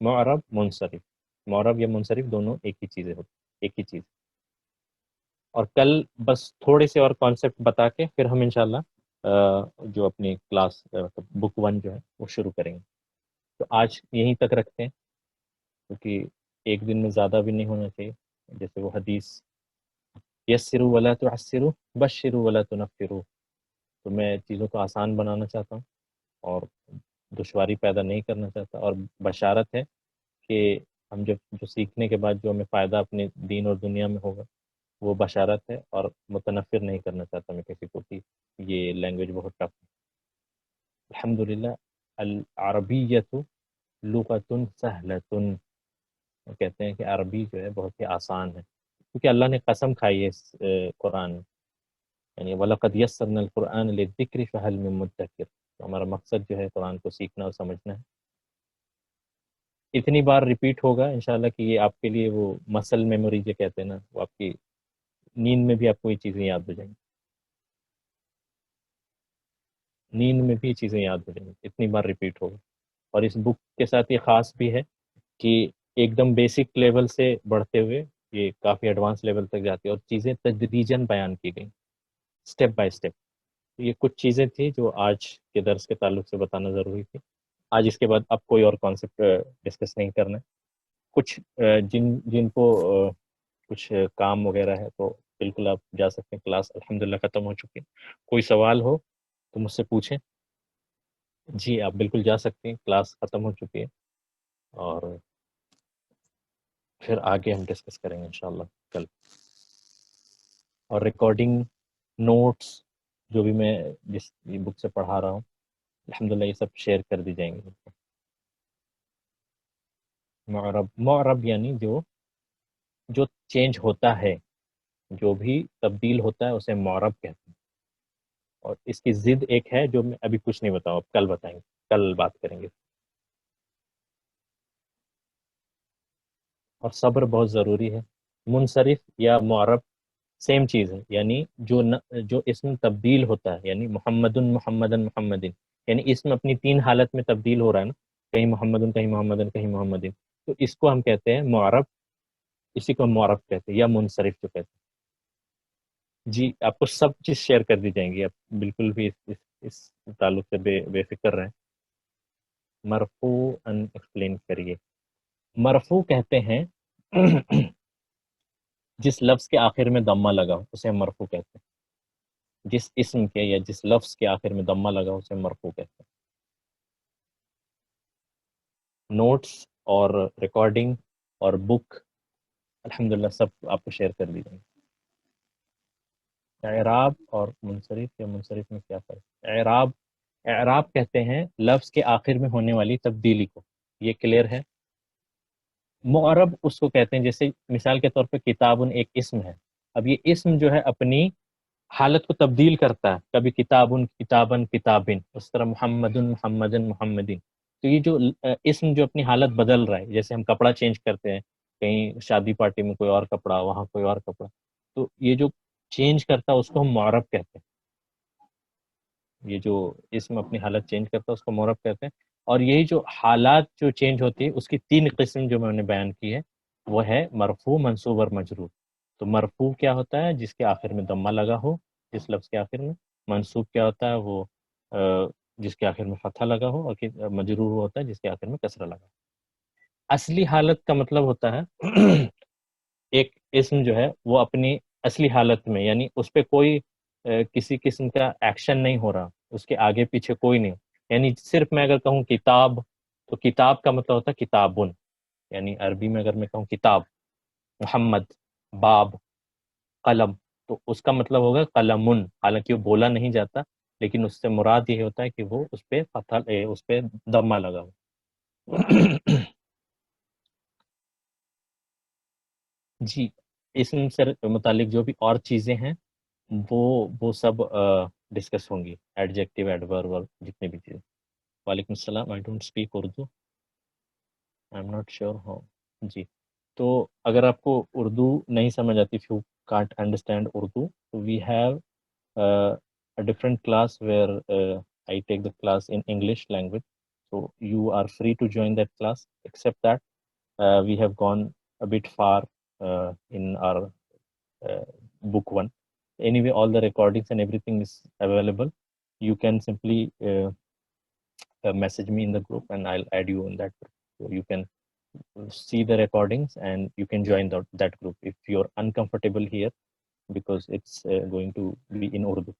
معرب، منصرف. معرب یا منصرف دونوں ایک ہی چیزیں ہوتی، ایک ہی چیز. اور کل بس تھوڑے سے اور کانسیپٹ بتا کے پھر ہم انشاءاللہ جو اپنی کلاس بک 1 جو ہے وہ شروع کریں گے. تو آج یہیں تک رکھتے ہیں کیونکہ ایک دن میں زیادہ بھی نہیں ہونا چاہیے. جیسے وہ حدیث یسروا ولا تعسروا بشروا ولا تنفروا، تو میں چیزوں کو آسان بنانا چاہتا ہوں اور دشواری پیدا نہیں کرنا چاہتا. اور بشارت ہے کہ ہم جو سیکھنے کے بعد جو ہمیں فائدہ اپنے دین اور دنیا میں ہوگا وہ بشارت ہے. اور متنفر نہیں کرنا چاہتا میں کسی کو کہ یہ لینگویج بہت ٹف ہے. الحمدللہ العربیۃ لغۃ سہلۃ. کہتے ہیں کہ عربی جو ہے بہت ہی آسان ہے کیونکہ اللہ نے قسم کھائی ہے اس قرآن میں، یعنی وَلَقَدْ يَسَّرْنَا الْقُرْآنَ لِلذِّكْرِ فَهَلْ مِن مُدَّكِرٍ. تو ہمارا مقصد جو ہے قرآن کو سیکھنا اور سمجھنا ہے. اتنی بار ریپیٹ ہوگا انشاءاللہ کہ یہ آپ کے لیے وہ مسل میموری جو کہتے ہیں نا، وہ آپ کی نیند میں بھی آپ کو یہ چیزیں یاد ہو جائیں گی. نیند میں بھی یہ چیزیں یاد ہو جائیں گی، اتنی بار ریپیٹ ہوگا. اور اس بک کے ساتھ یہ خاص بھی ہے کہ ایک دم بیسک لیول سے بڑھتے ہوئے یہ کافی ایڈوانس لیول تک جاتی ہے، اور چیزیں تدریجاً بیان کی گئیں، اسٹیپ بائی اسٹیپ. یہ کچھ چیزیں تھیں جو آج کے درس کے تعلق سے بتانا ضروری تھی. آج اس کے بعد اب کوئی اور کانسیپٹ ڈسکس نہیں کرنا ہے. کچھ جن کو کچھ کام وغیرہ ہے تو بالکل آپ جا سکتے ہیں. کلاس الحمدللہ ختم ہو چکی ہے. کوئی سوال ہو تو مجھ سے پوچھیں. جی آپ بالکل جا سکتے ہیں، کلاس ختم ہو چکی ہے، اور پھر آگے ہم ڈسکس کریں گے انشاءاللہ کل. اور ریکارڈنگ، نوٹس جو بھی میں جس بک سے پڑھا رہا ہوں الحمدللہ یہ سب شیئر کر دی جائیں گے. معرب یعنی جو چینج ہوتا ہے، جو بھی تبدیل ہوتا ہے اسے معرب کہتے ہیں. اور اس کی ضد ایک ہے جو میں ابھی کچھ نہیں بتاؤں، اب کل بتائیں گے، کل بات کریں گے. اور صبر بہت ضروری ہے. منصرف یا معرب سیم چیز ہے، یعنی جو اسم تبدیل ہوتا ہے، یعنی محمدن، یعنی اسم اپنی تین حالت میں تبدیل ہو رہا ہے نا، کہیں محمدن، کہیں محمدن، کہیں محمدن، تو اس کو ہم کہتے ہیں معرب. اسی کو ہم معرب کہتے ہیں یا منصرف جو کہتے ہیں. جی آپ کو سب چیز شیئر کر دی جائیں گی، آپ بالکل بھی اس تعلق سے بے فکر رہیں. مرفوع ان ایکسپلین کریے. مرفوع کہتے ہیں جس لفظ کے آخر میں ضمہ لگا ہو اسے ہم مرفوع کہتے ہیں. جس اسم کے یا جس لفظ کے آخر میں ضمہ لگا ہو اسے مرفوع کہتے ہیں. نوٹس اور ریکارڈنگ اور بک الحمدللہ سب آپ کو شیئر کر دی جائیں گی. اعراب اور منصرف یا منصرف میں کیا فرق ہے؟ اعراب کہتے ہیں لفظ کے آخر میں ہونے والی تبدیلی کو. یہ کلیئر ہے. معرب اس کو کہتے ہیں جیسے مثال کے طور پہ کتابن ایک اسم ہے. اب یہ اسم جو ہے اپنی حالت کو تبدیل کرتا ہے، کبھی کتابن کتابن، اس طرح محمدن محمدین. تو یہ جو اسم جو اپنی حالت بدل رہا ہے، جیسے ہم کپڑا چینج کرتے ہیں، کہیں شادی پارٹی میں کوئی اور کپڑا، وہاں کوئی اور کپڑا، تو یہ جو چینج کرتا ہے اس کو ہم معرب کہتے ہیں. یہ جو اسم اپنی حالت چینج کرتا ہے اس کو معرب کہتے ہیں. اور یہی جو حالات جو چینج ہوتی ہے اس کی تین قسم جو میں نے بیان کی ہے وہ ہے مرفوع، منصوب اور مجرور. تو مرفوع کیا ہوتا ہے؟ جس کے آخر میں ضمہ لگا ہو، جس لفظ کے آخر میں. منصوب کیا ہوتا ہے؟ وہ جس کے آخر میں فتحہ لگا ہو. اور مجرور ہوتا ہے جس کے آخر میں کسرہ لگا ہو. اصلی حالت کا مطلب ہوتا ہے ایک اسم جو ہے وہ اپنی اصلی حالت میں، یعنی اس پہ کوئی کسی قسم کا ایکشن نہیں ہو رہا، اس کے آگے پیچھے کوئی نہیں. یعنی صرف میں اگر کہوں کتاب، تو کتاب کا مطلب ہوتا ہے کتابن. یعنی عربی میں اگر میں کہوں کتاب، محمد، باب، قلم، تو اس کا مطلب ہوگا قلمن. حالانکہ وہ بولا نہیں جاتا، لیکن اس سے مراد یہ ہوتا ہے کہ وہ اس پہ فتح، اس پہ ضمہ لگا ہو. جی اسم سے متعلق جو بھی اور چیزیں ہیں وہ سب ڈسکس ہوں گی، ایڈجیکٹیو، ایڈورب اور جتنے بھی چیزیں. وعلیکم السلام. I don't speak Urdu, I am not sure how. جی تو اگر آپ کو اردو نہیں سمجھ آتی، if you can't understand Urdu, we have a different class where I take the class in English language. So you are free to join that class, except that we have gone a bit far in our book one. Anyway, all the recordings and everything is available. You can simply message me in the group and I'll add you in that group. So you can see the recordings and you can join that group if you're uncomfortable here, because it's going to be in Urdu.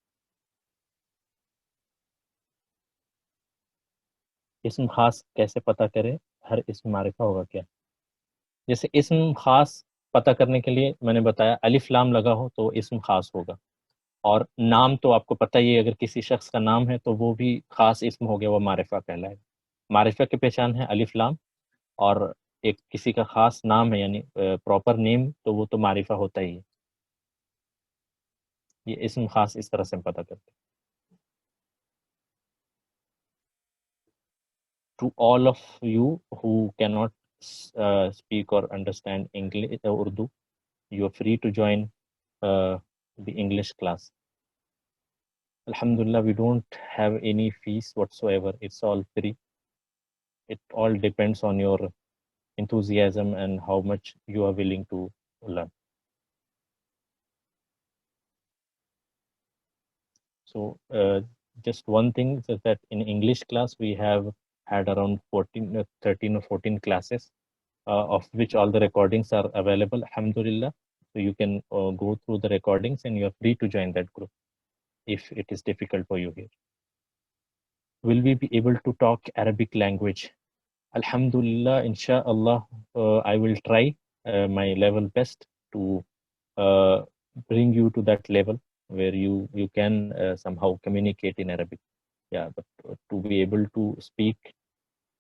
اسم خاص کیسے پتہ کرے؟ ہر اسم معرفہ ہوگا کیا؟ جیسے اسم خاص پتہ کرنے کے لیے میں نے بتایا الف لام لگا ہو تو اسم خاص ہوگا. اور نام تو آپ کو پتہ ہی ہے، اگر کسی شخص کا نام ہے تو وہ بھی خاص اسم ہو گیا، وہ معرفہ کہلائے. معرفہ کی پہچان ہے الف لام، اور ایک کسی کا خاص نام ہے یعنی پراپر نیم، تو وہ تو معرفہ ہوتا ہی ہے. یہ اسم خاص اس طرح سے پتہ کرتے ہیں. To all of you who cannot speak or understand English or Urdu, you are free to join the English class. Alhamdulillah, we don't have any fees whatsoever. It's all free. It all depends on your enthusiasm and how much you are willing to learn. So just one thing is that in English class we have had around 14, 13 or 14 classes, of which all the recordings are available, alhamdulillah. So you can go through the recordings and you are free to join that group if it is difficult for you here. Will we be able to talk Arabic language? Alhamdulillah, inshallah, I will try my level best to uh, bring you to that level where you can somehow communicate in Arabic. Yeah, but to be able to speak,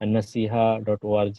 nasiha.org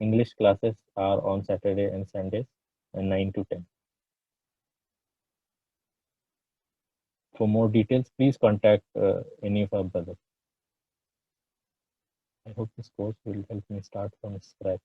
English classes are on Saturday and Sundays, 9 to 10. For more details, please contact any of our brothers. I hope this course will help me start from scratch.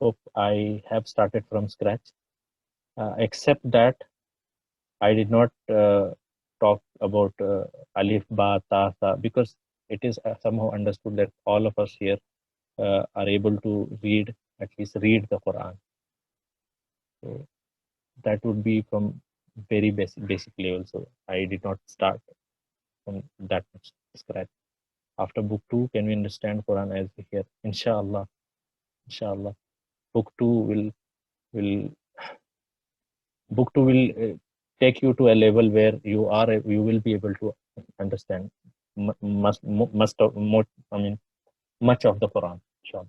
hope I have started from scratch, except that I did not talk about alif, ba, ta, sa, because it is somehow understood that all of us here are able to read, at least read the Quran. So that would be from very basic level. So I did not start from that much scratch. After book 2, can we understand Quran as we hear? Inshallah, inshallah. Book 2 will book 2 will take you to a level where you will be able to understand must of more, I mean much of the Quran. Inshallah.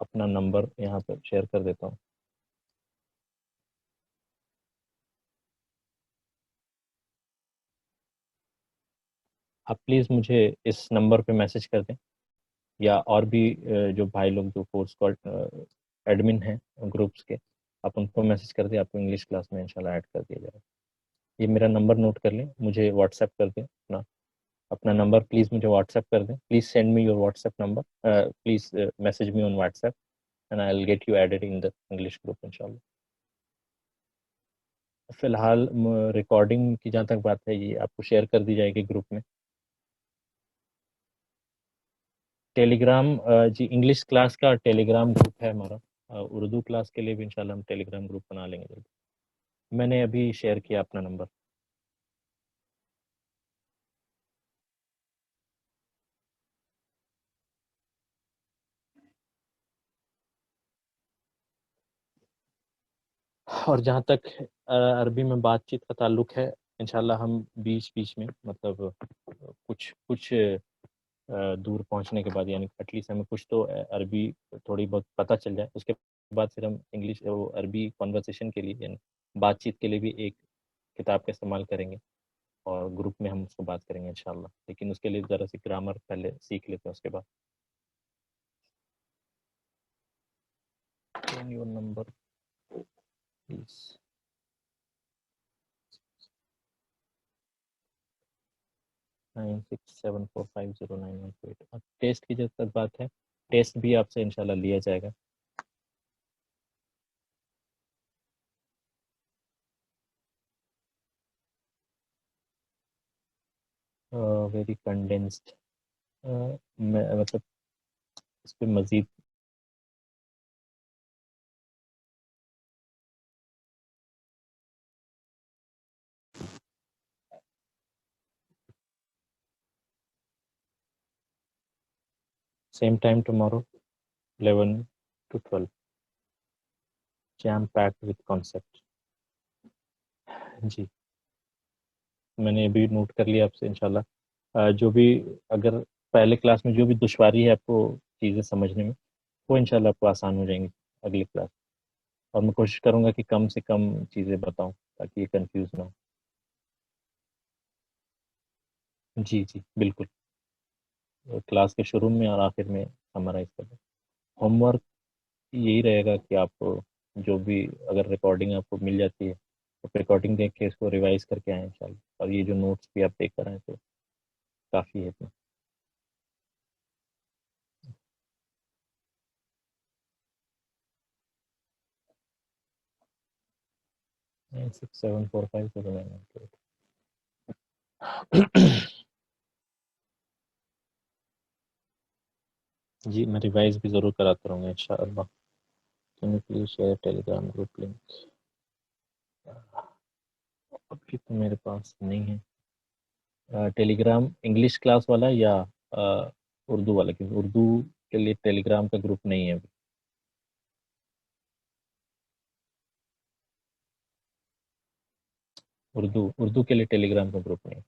اپنا number یہاں پہ share کر دیتا ہوں. آپ please مجھے اس number پہ message کر دیں, یا اور بھی جو بھائی لوگ جو کورس کو ایڈمن ہیں گروپس کے, آپ ان کو میسج کر دیں, آپ کو انگلش کلاس میں انشاءاللہ ایڈ کر دیا جائے. یہ میرا نمبر نوٹ کر لیں, مجھے واٹس ایپ کر دیں اپنا نمبر پلیز مجھے واٹس ایپ کر دیں. Please send me your WhatsApp number, please message me on WhatsApp and I will get you added in the English group انشاءاللہ. فی الحال ریکارڈنگ کی جہاں تک بات ہے, یہ آپ کو شیئر کر دی جائے گی گروپ میں. ٹیلی گرام, جی انگلش کلاس کا ٹیلی گرام گروپ ہے ہمارا. اردو کلاس کے لیے بھی انشاءاللہ ہم ٹیلی گرام گروپ بنا لیں گے. میں نے ابھی شیئر کیا اپنا نمبر. اور جہاں تک عربی میں بات چیت کا تعلق ہے, انشاءاللہ ہم بیچ بیچ میں مطلب کچھ دور پہنچنے کے بعد, یعنی ایٹ لیسٹ ہمیں کچھ تو عربی تھوڑی بہت پتہ چل جائے, اس کے بعد پھر ہم انگلش عربی کنورسیشن کے لیے, یعنی بات چیت کے لیے بھی ایک کتاب کا استعمال کریں گے, اور گروپ میں ہم اس کو بات کریں گے انشاءاللہ. لیکن اس کے لیے ذرا سی گرامر پہلے سیکھ لیتے ہیں, اس کے بعد. Your number please. 9674509128. اب ٹیسٹ کی جب تک بات ہے, ٹیسٹ بھی آپ سے انشاءاللہ لیا جائے گا. ویری کنڈینسڈ, مطلب اس پہ مزید same time tomorrow 11 to 12 jam packed with concept. جی میں نے ابھی نوٹ کر لیا آپ سے انشاءاللہ. جو بھی اگر پہلے کلاس میں جو بھی دشواری ہے آپ کو چیزیں سمجھنے میں, وہ انشاءاللہ آپ کو آسان ہو جائیں گی اگلی کلاس. اور میں کوشش کروں گا کہ کم سے کم چیزیں بتاؤں تاکہ یہ کنفیوز نہ ہو. جی جی بالکل, کلاس کے شروع میں اور آخر میں سمرائز کر دیں. ہوم ورک یہی رہے گا کہ آپ جو بھی اگر ریکارڈنگ آپ کو مل جاتی ہے تو ریکارڈنگ دیکھ کے اس کو ریوائز کر کے آئیں انشاءاللہ. اور یہ جو نوٹس بھی آپ دیکھ کر آئیں تو کافی ہے اتنا. 9674509128. جی میں ریوائز بھی ضرور کراتا رہوں گا انشاءاللہ. Can you please share Telegram group link. ابھی تو میرے پاس نہیں ہے ٹیلی گرام انگلش کلاس والا یا اردو والا, کیونکہ اردو کے لیے ٹیلی گرام کا گروپ نہیں ہے ابھی. اردو کے لیے ٹیلی گرام کا گروپ نہیں.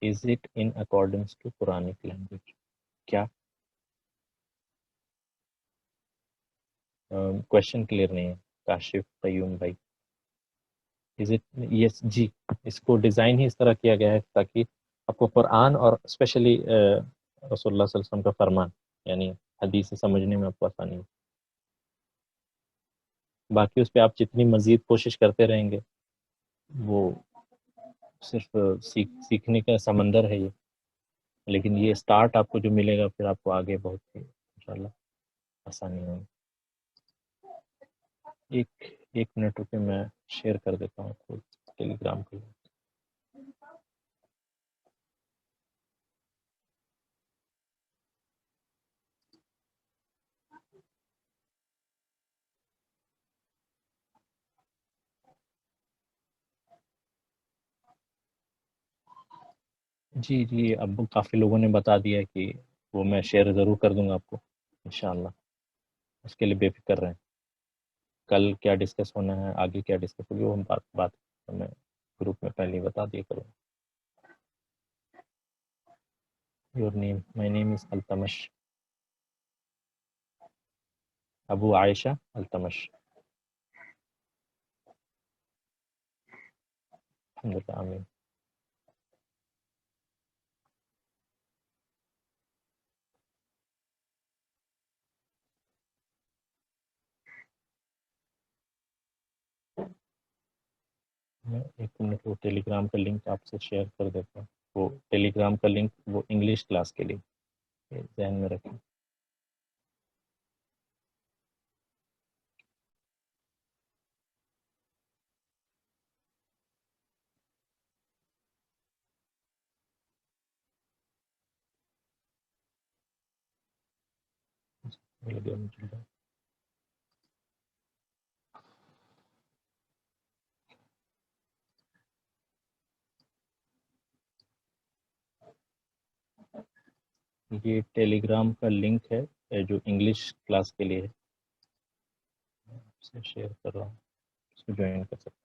Is it in accordance to Quranic language. کیا کوشچن کلیئر نہیں ہے کاشف قیوم بھائی. از اٹ, یس جی, اس کو ڈیزائن ہی اس طرح کیا گیا ہے تاکہ آپ کو قرآن اور اسپیشلی رسول اللہ صلی اللہ علیہ وسلم کا فرمان یعنی حدیث سمجھنے میں آپ کو آسانی ہو. باقی اس پہ آپ جتنی مزید کوشش کرتے رہیں گے وہ صرف سیکھنے کا سمندر ہے یہ. لیکن یہ اسٹارٹ آپ کو جو ملے گا پھر آپ کو آگے بہت ہی انشاءاللہ آسانی ہوگی. ایک منٹ رکے, میں شیئر کر دیتا ہوں آپ کو ٹیلی گرام کے لیے. جی جی, اب کافی لوگوں نے بتا دیا ہے کہ وہ میں شیئر ضرور کر دوں گا آپ کو انشاءاللہ. اس کے لیے بے فکر رہیں. کل کیا ڈسکس ہونا ہے, آگے کیا ڈسکس ہوگی, وہ ہم بات میں گروپ میں پہلے ہی بتا دیا کروں. یور نیم, مائی نیم از التمش. ابو عائشہ التمش. الحمد للہ آمین. میں ایک منٹ وہ ٹیلی گرام کا لنک آپ سے شیئر کر دیتا ہوں. وہ ٹیلی گرام کا لنک وہ انگلش کلاس کے لیے ذہن میں رکھیں. یہ ٹیلی گرام کا لنک ہے جو انگلش کلاس کے لیے ہے. آپ سے شیئر کر رہا ہوں, اس کو جوائن کر سکتے ہیں.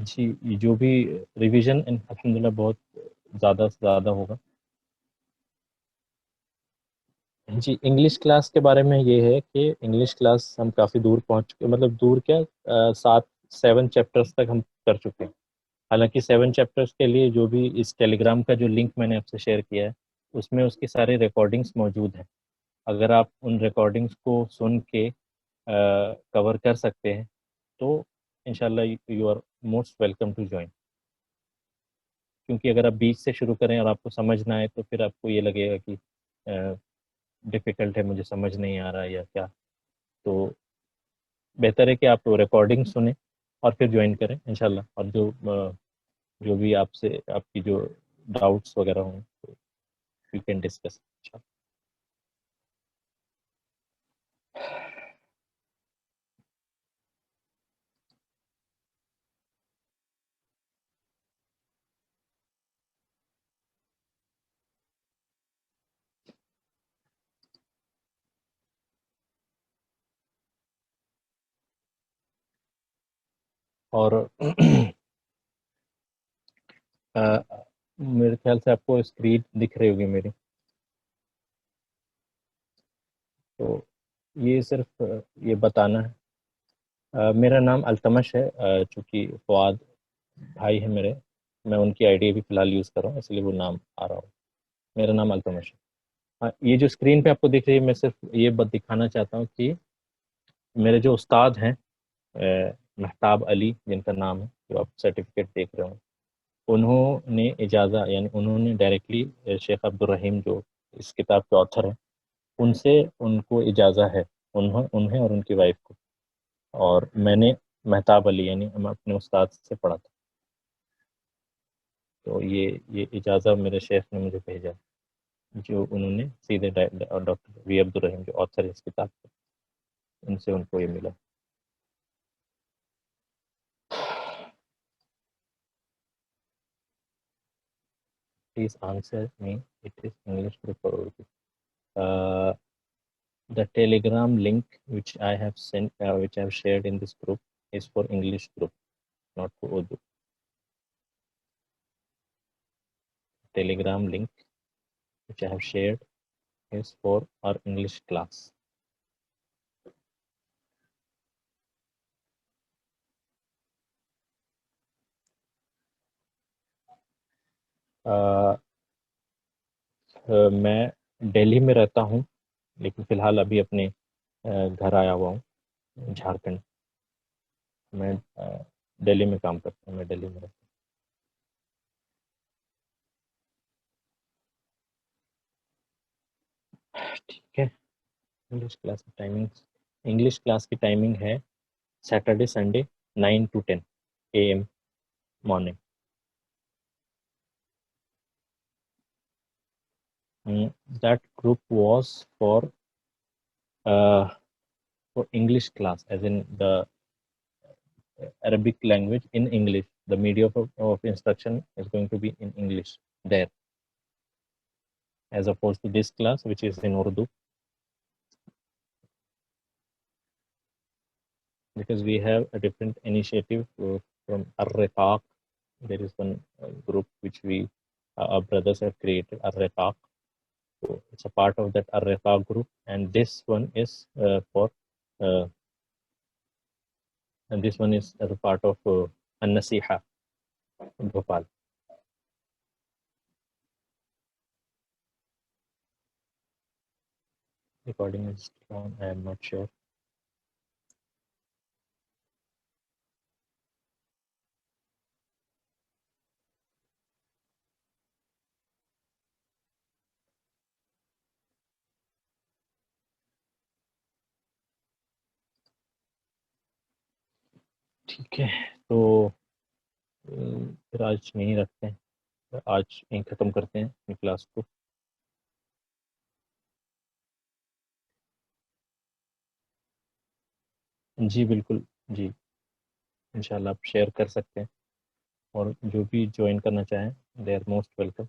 جی یہ جو بھی ریویژن الحمد للہ بہت زیادہ سے زیادہ ہوگا. جی انگلش کلاس کے بارے میں یہ ہے کہ انگلش کلاس ہم کافی دور پہنچ چکے, مطلب دور کیا 7 چیپٹرس تک ہم کر چکے ہیں. حالانکہ 7 چیپٹرس کے لیے جو بھی اس ٹیلی گرام کا جو لنک میں نے آپ سے شیئر کیا ہے اس میں اس کی سارے ریکارڈنگس موجود ہیں. اگر آپ ان ریکارڈنگس کو سن کے کور کر سکتے ہیں تو انشاءاللہ you are most welcome to join. کیونکہ اگر آپ بیچ سے شروع کریں اور آپ کو سمجھ نہ آئے تو پھر آپ کو یہ لگے گا کہ ڈیفیکلٹ ہے, مجھے سمجھ نہیں آ رہا یا کیا. تو بہتر ہے کہ آپ ریکارڈنگ سنیں اور پھر جوائن کریں انشاءاللہ. اور جو بھی آپ سے آپ کی جو ڈاؤٹس وغیرہ ہوں تو یو کین ڈسکس. اور میرے خیال سے آپ کو اسکرین دکھ رہی ہوگی میری. تو یہ صرف یہ بتانا ہے. میرا نام التمش ہے, چونکہ فواد بھائی ہے میرے, میں ان کی آئی ڈی بھی فی الحال یوز کر رہا ہوں اس لیے وہ نام آ رہا ہوں. میرا نام التمش ہے. یہ جو اسکرین پہ آپ کو دکھ رہی ہے میں صرف یہ بات دکھانا چاہتا ہوں کہ میرے جو استاد ہیں مہتاب علی جن کا نام ہے جو آپ سرٹیفکیٹ دیکھ رہے ہوں, انہوں نے اجازت یعنی انہوں نے ڈائریکٹلی شیخ عبدالرحیم جو اس کتاب کے آتھر ہیں ان سے ان کو اجازت ہے, انہیں اور ان کی وائف کو. اور میں نے مہتاب علی یعنی ہم اپنے استاد سے پڑھا تھا. تو یہ اجازت میرے شیخ نے مجھے بھیجا جو انہوں نے سیدھے ڈاکٹر وی عبدالرحیم جو آتھر ہے اس کتاب کے, ان سے ان کو یہ ملا. Please answer me. It is English group or Urdu. The Telegram link which I have sent, which I have shared in this group, is for English group, not for Urdu. Telegram link which I have shared is for our English class. میں دہلی میں رہتا ہوں لیکن فی الحال ابھی اپنے گھر آیا ہوا ہوں جھارکھنڈ. میں دہلی میں کام کرتا ہوں, میں دہلی میں رہتا ہوں. ٹھیک ہے. انگلش کلاس کی ٹائمنگ ہے Saturday Sunday 9 to 10 AM morning. That group was for English class, as in the Arabic language in English. The medium of instruction is going to be in English there, as opposed to this class which is in Urdu, because we have a different initiative from Ar-Rifaq. There is one group which our brothers have created, Ar-Rifaq. So it's a part of that Ar-Riqaq group, and this one is for and this one is as a part of An-Nasiha Bhopal. Recording is on, I am not sure. ٹھیک ہے تو پھر آج نہیں رکھتے ہیں، آج یہیں ختم کرتے ہیں اپنی کلاس کو. جی بالکل جی، انشاءاللہ آپ شیئر کر سکتے ہیں، اور جو بھی جوائن کرنا چاہیں دے آر موسٹ ویلکم.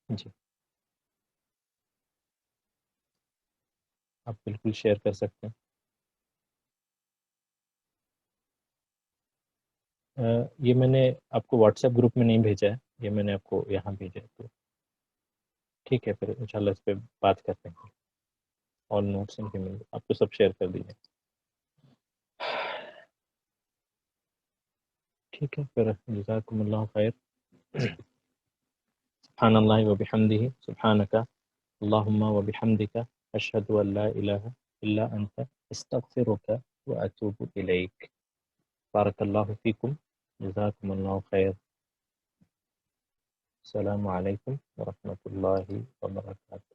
جی آپ بالکل شیئر کر سکتے ہیں. یہ میں نے آپ کو واٹس ایپ گروپ میں نہیں بھیجا ہے، یہ میں نے آپ کو یہاں بھیجا ہے، تو ٹھیک ہے پھر انشاءاللہ اس پہ بات کرتے ہیں. آل نوٹس آپ کو سب شیئر کر دیجیے. ٹھیک ہے پھر جزاکم اللہ خیر. سبحان اللہ و بحمدہ، سبحانک اللہم و بحمدک، اشہد ان لا الہ الا انت، استغفرک و اتوب الیک. بارک اللہ فیکم، جزاکم اللہ خیر. السلام علیکم ورحمۃ اللہ وبرکاتہ.